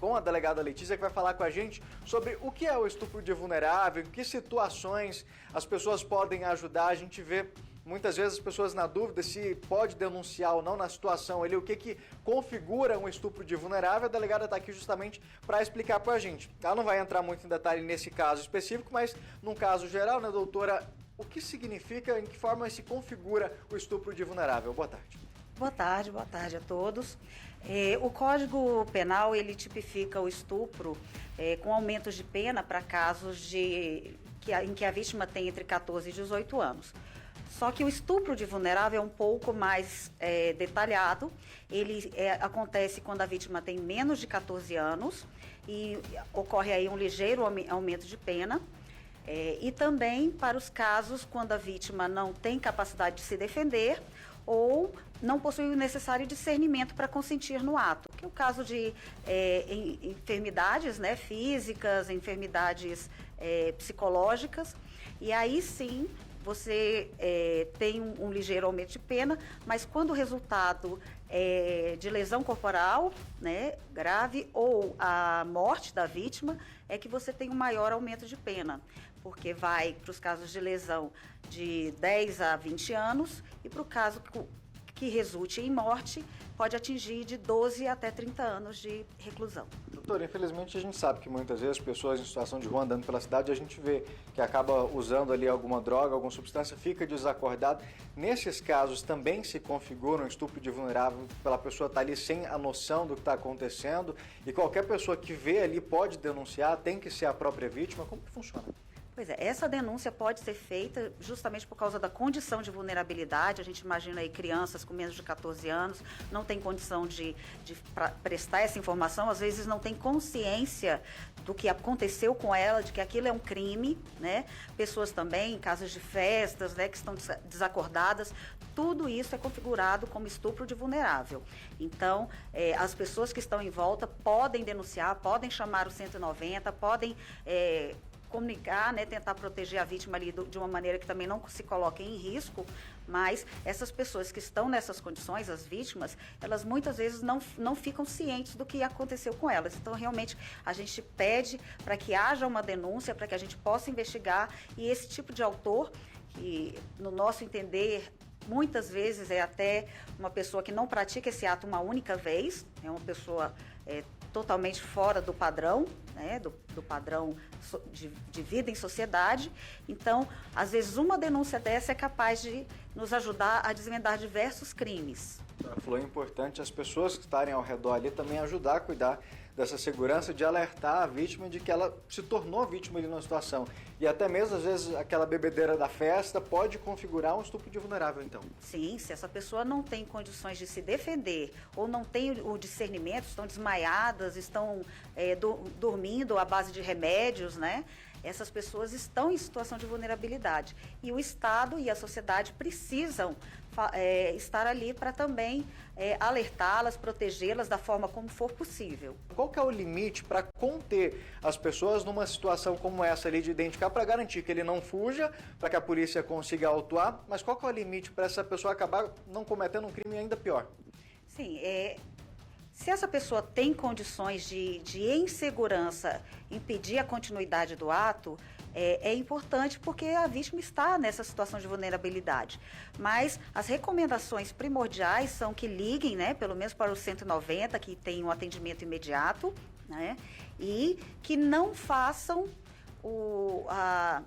com a delegada Letícia, que vai falar com a gente sobre o que é o estupro de vulnerável, em que situações as pessoas podem ajudar. A gente vê muitas vezes as pessoas na dúvida se pode denunciar ou não na situação ali, o que configura um estupro de vulnerável. A delegada está aqui justamente para explicar para a gente. Ela não vai entrar muito em detalhe nesse caso específico, mas num caso geral, né, doutora, o que significa, em que forma se configura o estupro de vulnerável? Boa tarde.
Boa tarde a todos. O Código Penal, ele tipifica o estupro com aumentos de pena para casos em que a vítima tem entre 14 e 18 anos. Só que o estupro de vulnerável é um pouco mais detalhado. Ele acontece quando a vítima tem menos de 14 anos e ocorre aí um ligeiro aumento de pena. E também para os casos quando a vítima não tem capacidade de se defender ou não possui o necessário discernimento para consentir no ato, que é o caso de enfermidades, né, físicas, enfermidades psicológicas, e aí sim você tem um ligeiro aumento de pena, mas quando o resultado é de lesão corporal, né, grave, ou a morte da vítima, é que você tem um maior aumento de pena, porque vai para os casos de lesão de 10 a 20 anos e para o caso que resulte em morte, pode atingir de 12 até 30 anos de reclusão.
Doutor, infelizmente a gente sabe que muitas vezes pessoas em situação de rua andando pela cidade, a gente vê que acaba usando ali alguma droga, alguma substância, fica desacordado. Nesses casos também se configura um estupro de vulnerável pela pessoa estar ali sem a noção do que está acontecendo e qualquer pessoa que vê ali pode denunciar, tem que ser a própria vítima. Como que funciona?
Pois é, essa denúncia pode ser feita justamente por causa da condição de vulnerabilidade. A gente imagina aí crianças com menos de 14 anos, não tem condição de prestar essa informação, às vezes não tem consciência do que aconteceu com ela, de que aquilo é um crime, né? Pessoas também em casas de festas, né, que estão desacordadas, tudo isso é configurado como estupro de vulnerável. Então, as pessoas que estão em volta podem denunciar, podem chamar o 190, podem comunicar, né, tentar proteger a vítima ali de uma maneira que também não se coloque em risco, mas essas pessoas que estão nessas condições, as vítimas, elas muitas vezes não ficam cientes do que aconteceu com elas. Então, realmente, a gente pede para que haja uma denúncia, para que a gente possa investigar, e esse tipo de autor, que no nosso entender, muitas vezes é até uma pessoa que não pratica esse ato uma única vez, é uma pessoa totalmente fora do padrão, né, do padrão de vida em sociedade. Então, às vezes, uma denúncia dessa é capaz de nos ajudar a desvendar diversos crimes.
Falou, é importante as pessoas que estarem ao redor ali também ajudar a cuidar dessa segurança, de alertar a vítima de que ela se tornou vítima ali numa situação. E até mesmo, às vezes, aquela bebedeira da festa pode configurar um estupro de vulnerável, então.
Sim, se essa pessoa não tem condições de se defender ou não tem o discernimento, estão desmaiadas, estão dormindo à base de remédios, né? Essas pessoas estão em situação de vulnerabilidade. E o Estado e a sociedade precisam estar ali para também alertá-las, protegê-las da forma como for possível.
Qual que é o limite para conter as pessoas numa situação como essa ali, de identificar, para garantir que ele não fuja, para que a polícia consiga autuar, mas qual que é o limite para essa pessoa acabar não cometendo um crime ainda pior?
Sim, se essa pessoa tem condições de em segurança, impedir a continuidade do ato, é importante porque a vítima está nessa situação de vulnerabilidade. Mas as recomendações primordiais são que liguem, né, pelo menos para o 190, que tem um atendimento imediato, né, e que não façam a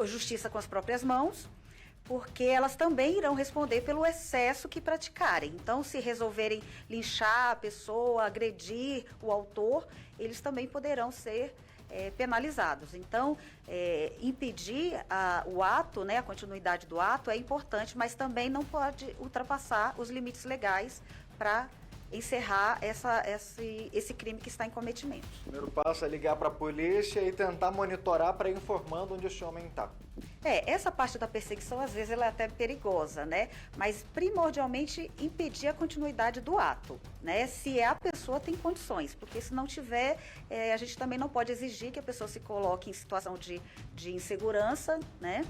justiça com as próprias mãos, porque elas também irão responder pelo excesso que praticarem. Então, se resolverem linchar a pessoa, agredir o autor, eles também poderão ser penalizados. Então, impedir o ato, né, a continuidade do ato é importante, mas também não pode ultrapassar os limites legais para encerrar esse crime que está em cometimento.
O primeiro passo é ligar para a polícia e tentar monitorar para ir informando onde esse homem está.
Essa parte da perseguição, às vezes, ela é até perigosa, né? Mas, primordialmente, impedir a continuidade do ato, né? Se a pessoa tem condições, porque se não tiver, a gente também não pode exigir que a pessoa se coloque em situação de insegurança, né?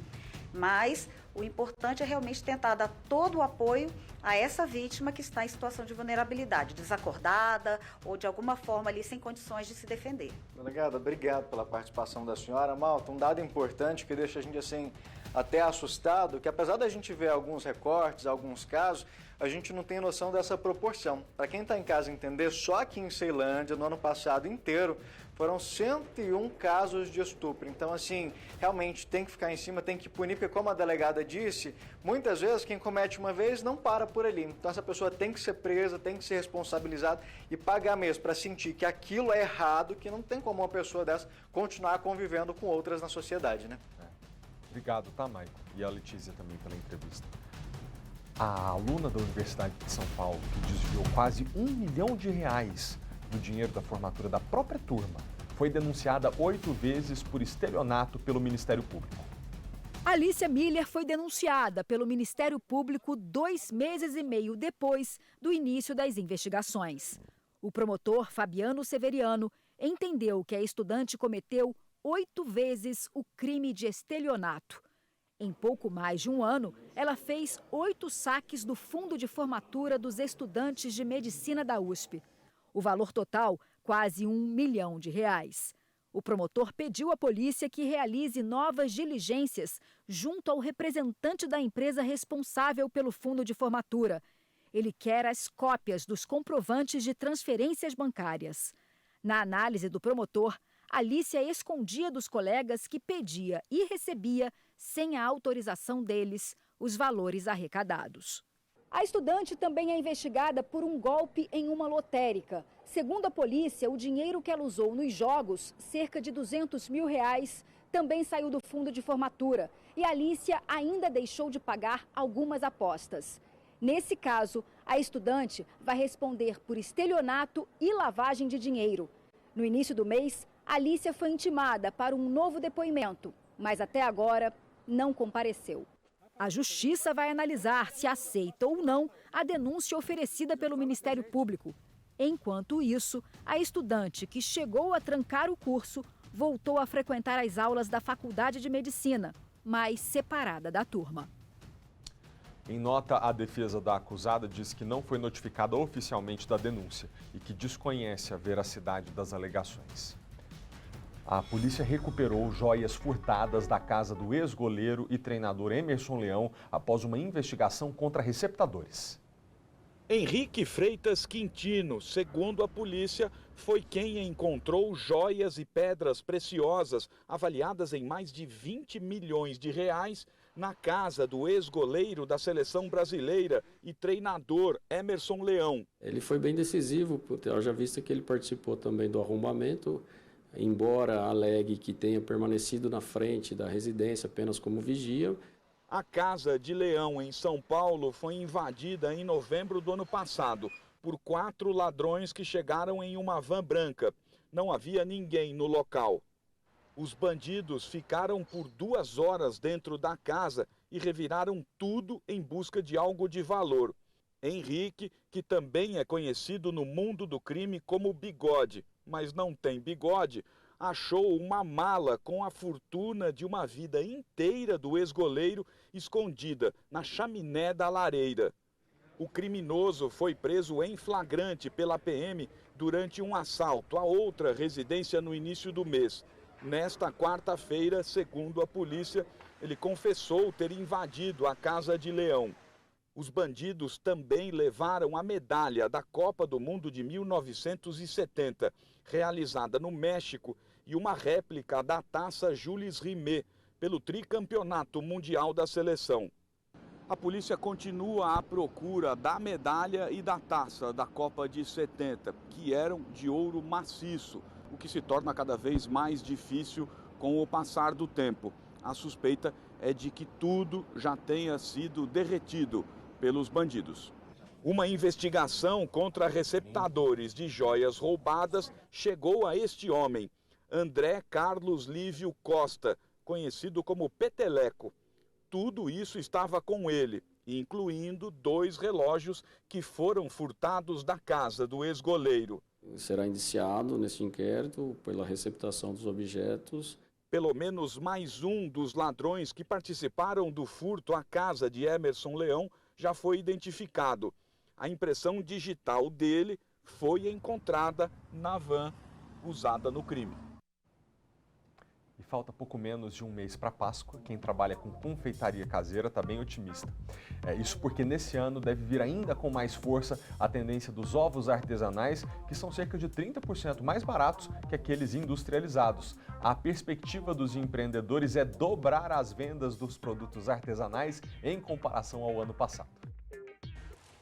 Mas o importante é realmente tentar dar todo o apoio a essa vítima que está em situação de vulnerabilidade, desacordada ou de alguma forma ali sem condições de se defender.
Delegada, obrigado pela participação da senhora. Malta, um dado importante que deixa a gente assim até assustado, que apesar da gente ver alguns recortes, alguns casos, a gente não tem noção dessa proporção. Para quem está em casa entender, só aqui em Ceilândia, no ano passado inteiro, foram 101 casos de estupro. Então, assim, realmente tem que ficar em cima, tem que punir, porque como a delegada disse, muitas vezes quem comete uma vez não para por ali. Então, essa pessoa tem que ser presa, tem que ser responsabilizada e pagar mesmo para sentir que aquilo é errado, que não tem como uma pessoa dessa continuar convivendo com outras na sociedade, né?
Obrigado, tá, Maicon? E a Letícia também pela entrevista. A aluna da Universidade de São Paulo, que desviou quase R$ 1 milhão do dinheiro da formatura da própria turma, foi denunciada 8 vezes por estelionato pelo Ministério Público.
Alicia Miller foi denunciada pelo Ministério Público 2 meses e meio depois do início das investigações. O promotor Fabiano Severiano entendeu que a estudante cometeu 8 vezes o crime de estelionato. Em pouco mais de um ano, ela fez 8 saques do fundo de formatura dos estudantes de medicina da USP. O valor total, quase R$ 1 milhão. O promotor pediu à polícia que realize novas diligências junto ao representante da empresa responsável pelo fundo de formatura. Ele quer as cópias dos comprovantes de transferências bancárias. Na análise do promotor, Alicia escondia dos colegas que pedia e recebia, sem a autorização deles, os valores arrecadados. A estudante também é investigada por um golpe em uma lotérica. Segundo a polícia, o dinheiro que ela usou nos jogos, cerca de R$ 200 mil, também saiu do fundo de formatura. E Alicia ainda deixou de pagar algumas apostas. Nesse caso, a estudante vai responder por estelionato e lavagem de dinheiro. No início do mês, Alicia foi intimada para um novo depoimento, mas até agora não compareceu. A Justiça vai analisar se aceita ou não a denúncia oferecida pelo Ministério Público. Enquanto isso, a estudante que chegou a trancar o curso voltou a frequentar as aulas da Faculdade de Medicina, mas separada da turma.
Em nota, a defesa da acusada diz que não foi notificada oficialmente da denúncia e que desconhece a veracidade das alegações. A polícia recuperou joias furtadas da casa do ex-goleiro e treinador Emerson Leão após uma investigação contra receptadores.
Henrique Freitas Quintino, segundo a polícia, foi quem encontrou joias e pedras preciosas avaliadas em mais de 20 milhões de reais na casa do ex-goleiro da seleção brasileira e treinador Emerson Leão.
Ele foi bem decisivo, já visto que ele participou também do arrombamento, embora alegue que tenha permanecido na frente da residência apenas como vigia.
A casa de Leão, em São Paulo, foi invadida em novembro do ano passado por 4 ladrões que chegaram em uma van branca. Não havia ninguém no local. Os bandidos ficaram por 2 horas dentro da casa e reviraram tudo em busca de algo de valor. Henrique, que também é conhecido no mundo do crime como Bigode, mas não tem bigode, achou uma mala com a fortuna de uma vida inteira do ex-goleiro escondida na chaminé da lareira. O criminoso foi preso em flagrante pela PM durante um assalto a outra residência no início do mês. Nesta quarta-feira, segundo a polícia, ele confessou ter invadido a casa de Leão. Os bandidos também levaram a medalha da Copa do Mundo de 1970, realizada no México, e uma réplica da taça Jules Rimet, pelo tricampeonato mundial da seleção. A polícia continua à procura da medalha e da taça da Copa de 70, que eram de ouro maciço, o que se torna cada vez mais difícil com o passar do tempo. A suspeita é de que tudo já tenha sido derretido pelos bandidos. Uma investigação contra receptadores de joias roubadas chegou a este homem, André Carlos Lívio Costa, conhecido como Peteleco. Tudo isso estava com ele, incluindo 2 relógios que foram furtados da casa do ex-goleiro.
Será indiciado nesse inquérito pela receptação dos objetos.
Pelo menos mais um dos ladrões que participaram do furto à casa de Emerson Leão já foi identificado. A impressão digital dele foi encontrada na van usada no crime.
E falta pouco menos de um mês para Páscoa. Quem trabalha com confeitaria caseira está bem otimista. Isso porque nesse ano deve vir ainda com mais força a tendência dos ovos artesanais, que são cerca de 30% mais baratos que aqueles industrializados. A perspectiva dos empreendedores é dobrar as vendas dos produtos artesanais em comparação ao ano passado.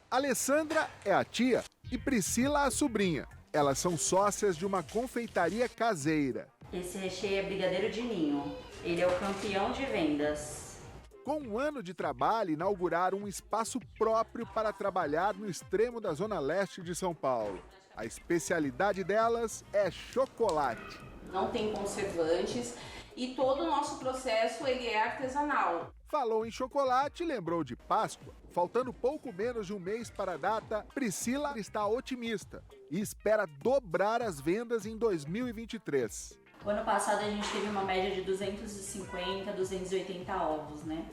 Alessandra é a tia e Priscila a sobrinha. Elas são sócias de uma confeitaria caseira. Esse recheio é brigadeiro de ninho. Ele é o campeão de vendas.
Com um ano de trabalho, inauguraram um espaço próprio para trabalhar no extremo da zona leste de São Paulo. A especialidade delas é chocolate.
Não tem conservantes e todo o nosso processo ele é artesanal.
Falou em chocolate e lembrou de Páscoa. Faltando pouco menos de um mês para a data, Priscila está otimista e espera dobrar as vendas em 2023.
O ano passado a gente teve uma média de 250, 280 ovos, né?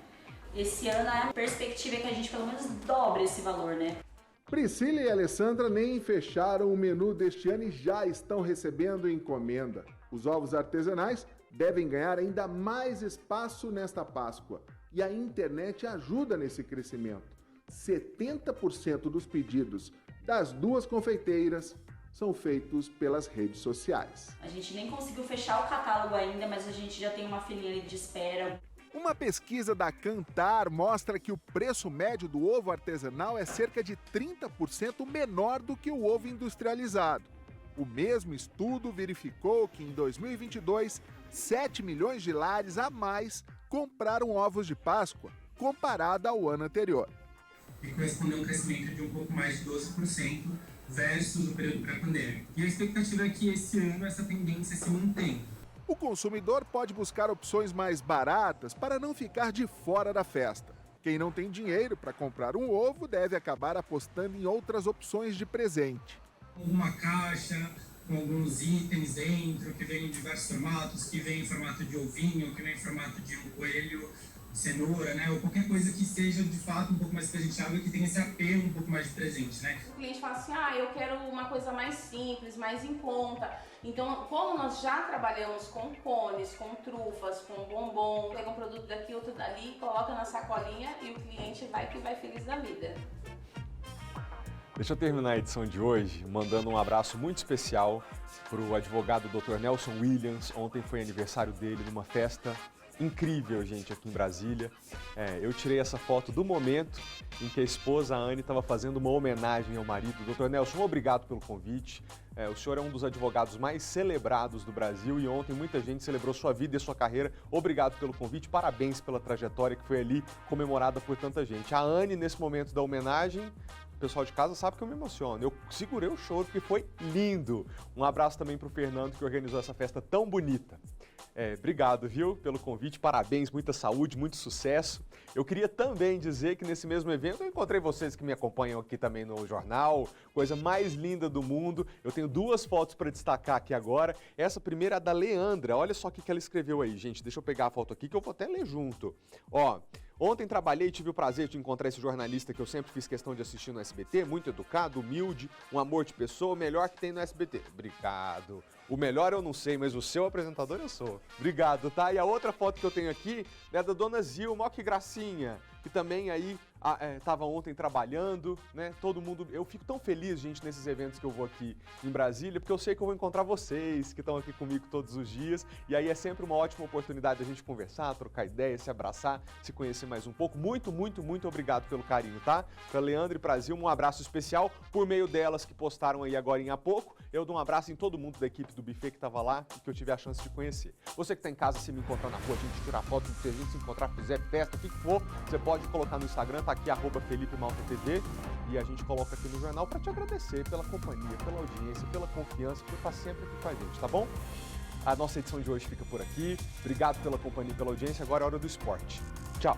Esse ano a perspectiva é que a gente pelo menos dobre esse valor, né?
Priscila e Alessandra nem fecharam o menu deste ano e já estão recebendo encomenda. Os ovos artesanais devem ganhar ainda mais espaço nesta Páscoa. E a internet ajuda nesse crescimento. 70% dos pedidos das duas confeiteiras são feitos pelas redes sociais.
A gente nem conseguiu fechar o catálogo ainda, mas a gente já tem uma filinha de espera.
Uma pesquisa da Kantar mostra que o preço médio do ovo artesanal é cerca de 30% menor do que o ovo industrializado. O mesmo estudo verificou que em 2022, 7 milhões de lares a mais compraram ovos de Páscoa, comparado ao ano anterior.
E correspondeu a um crescimento de um pouco mais de 12% versus o período pré-pandêmico. E a expectativa é que esse ano essa tendência se mantenha.
O consumidor pode buscar opções mais baratas para não ficar de fora da festa. Quem não tem dinheiro para comprar um ovo deve acabar apostando em outras opções de presente.
Uma caixa com alguns itens dentro, que vem em diversos formatos, que vem em formato de ovinho, que vem em formato de um coelho, cenoura, né? Ou qualquer coisa que seja de fato um pouco mais presenteável e que tenha esse apelo um pouco mais de presente, né?
O cliente fala assim, eu quero uma coisa mais simples, mais em conta. Então, como nós já trabalhamos com cones, com trufas, com bombom, pega um produto daqui, outro dali, coloca na sacolinha e o cliente vai feliz da vida.
Deixa eu terminar a edição de hoje mandando um abraço muito especial para o advogado Dr. Nelson Williams. Ontem foi aniversário dele numa festa incrível, gente, aqui em Brasília. Eu tirei essa foto do momento em que a esposa, a Anne, estava fazendo uma homenagem ao marido. Dr. Nelson, obrigado pelo convite. O senhor é um dos advogados mais celebrados do Brasil e ontem muita gente celebrou sua vida e sua carreira. Obrigado pelo convite, parabéns pela trajetória que foi ali comemorada por tanta gente. A Anne, nesse momento da homenagem, o pessoal de casa sabe que eu me emociono. Eu segurei o choro porque foi lindo. Um abraço também para o Fernando, que organizou essa festa tão bonita. Obrigado, viu, pelo convite. Parabéns, muita saúde, muito sucesso. Eu queria também dizer que nesse mesmo evento eu encontrei vocês que me acompanham aqui também no jornal. Coisa mais linda do mundo. Eu tenho duas fotos para destacar aqui agora. Essa primeira é da Leandra. Olha só o que ela escreveu aí, gente. Deixa eu pegar a foto aqui que eu vou até ler junto. Ontem trabalhei e tive o prazer de encontrar esse jornalista que eu sempre fiz questão de assistir no SBT, muito educado, humilde, um amor de pessoa, o melhor que tem no SBT. Obrigado. O melhor eu não sei, mas o seu apresentador eu sou. Obrigado, tá? E a outra foto que eu tenho aqui é da dona Zilma, ó que gracinha, que também aí estava ontem trabalhando, né? Todo mundo, eu fico tão feliz, gente, nesses eventos que eu vou aqui em Brasília, porque eu sei que eu vou encontrar vocês que estão aqui comigo todos os dias, e aí é sempre uma ótima oportunidade da gente conversar, trocar ideias, se abraçar, se conhecer mais um pouco. Muito, muito, muito obrigado pelo carinho, tá? Pra Leandro e pra Zilma, um abraço especial por meio delas que postaram aí agora há pouco. Eu dou um abraço em todo mundo da equipe do buffet que estava lá e que eu tive a chance de conhecer. Você que está em casa, se me encontrar na rua, a gente tirar foto, se a gente se encontrar, fizer festa, o que for, você pode colocar no Instagram, tá aqui, @FelipeMaltaTV, e a gente coloca aqui no jornal para te agradecer pela companhia, pela audiência, pela confiança, por estar sempre aqui com a gente, tá bom? A nossa edição de hoje fica por aqui. Obrigado pela companhia e pela audiência. Agora é hora do esporte. Tchau!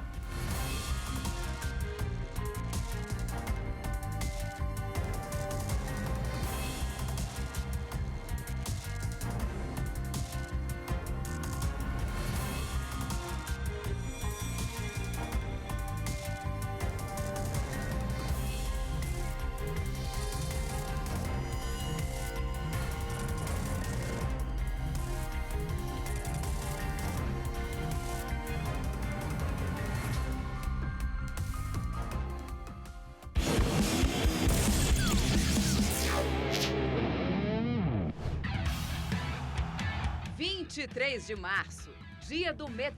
Dia 23 de março, dia do meteorologista.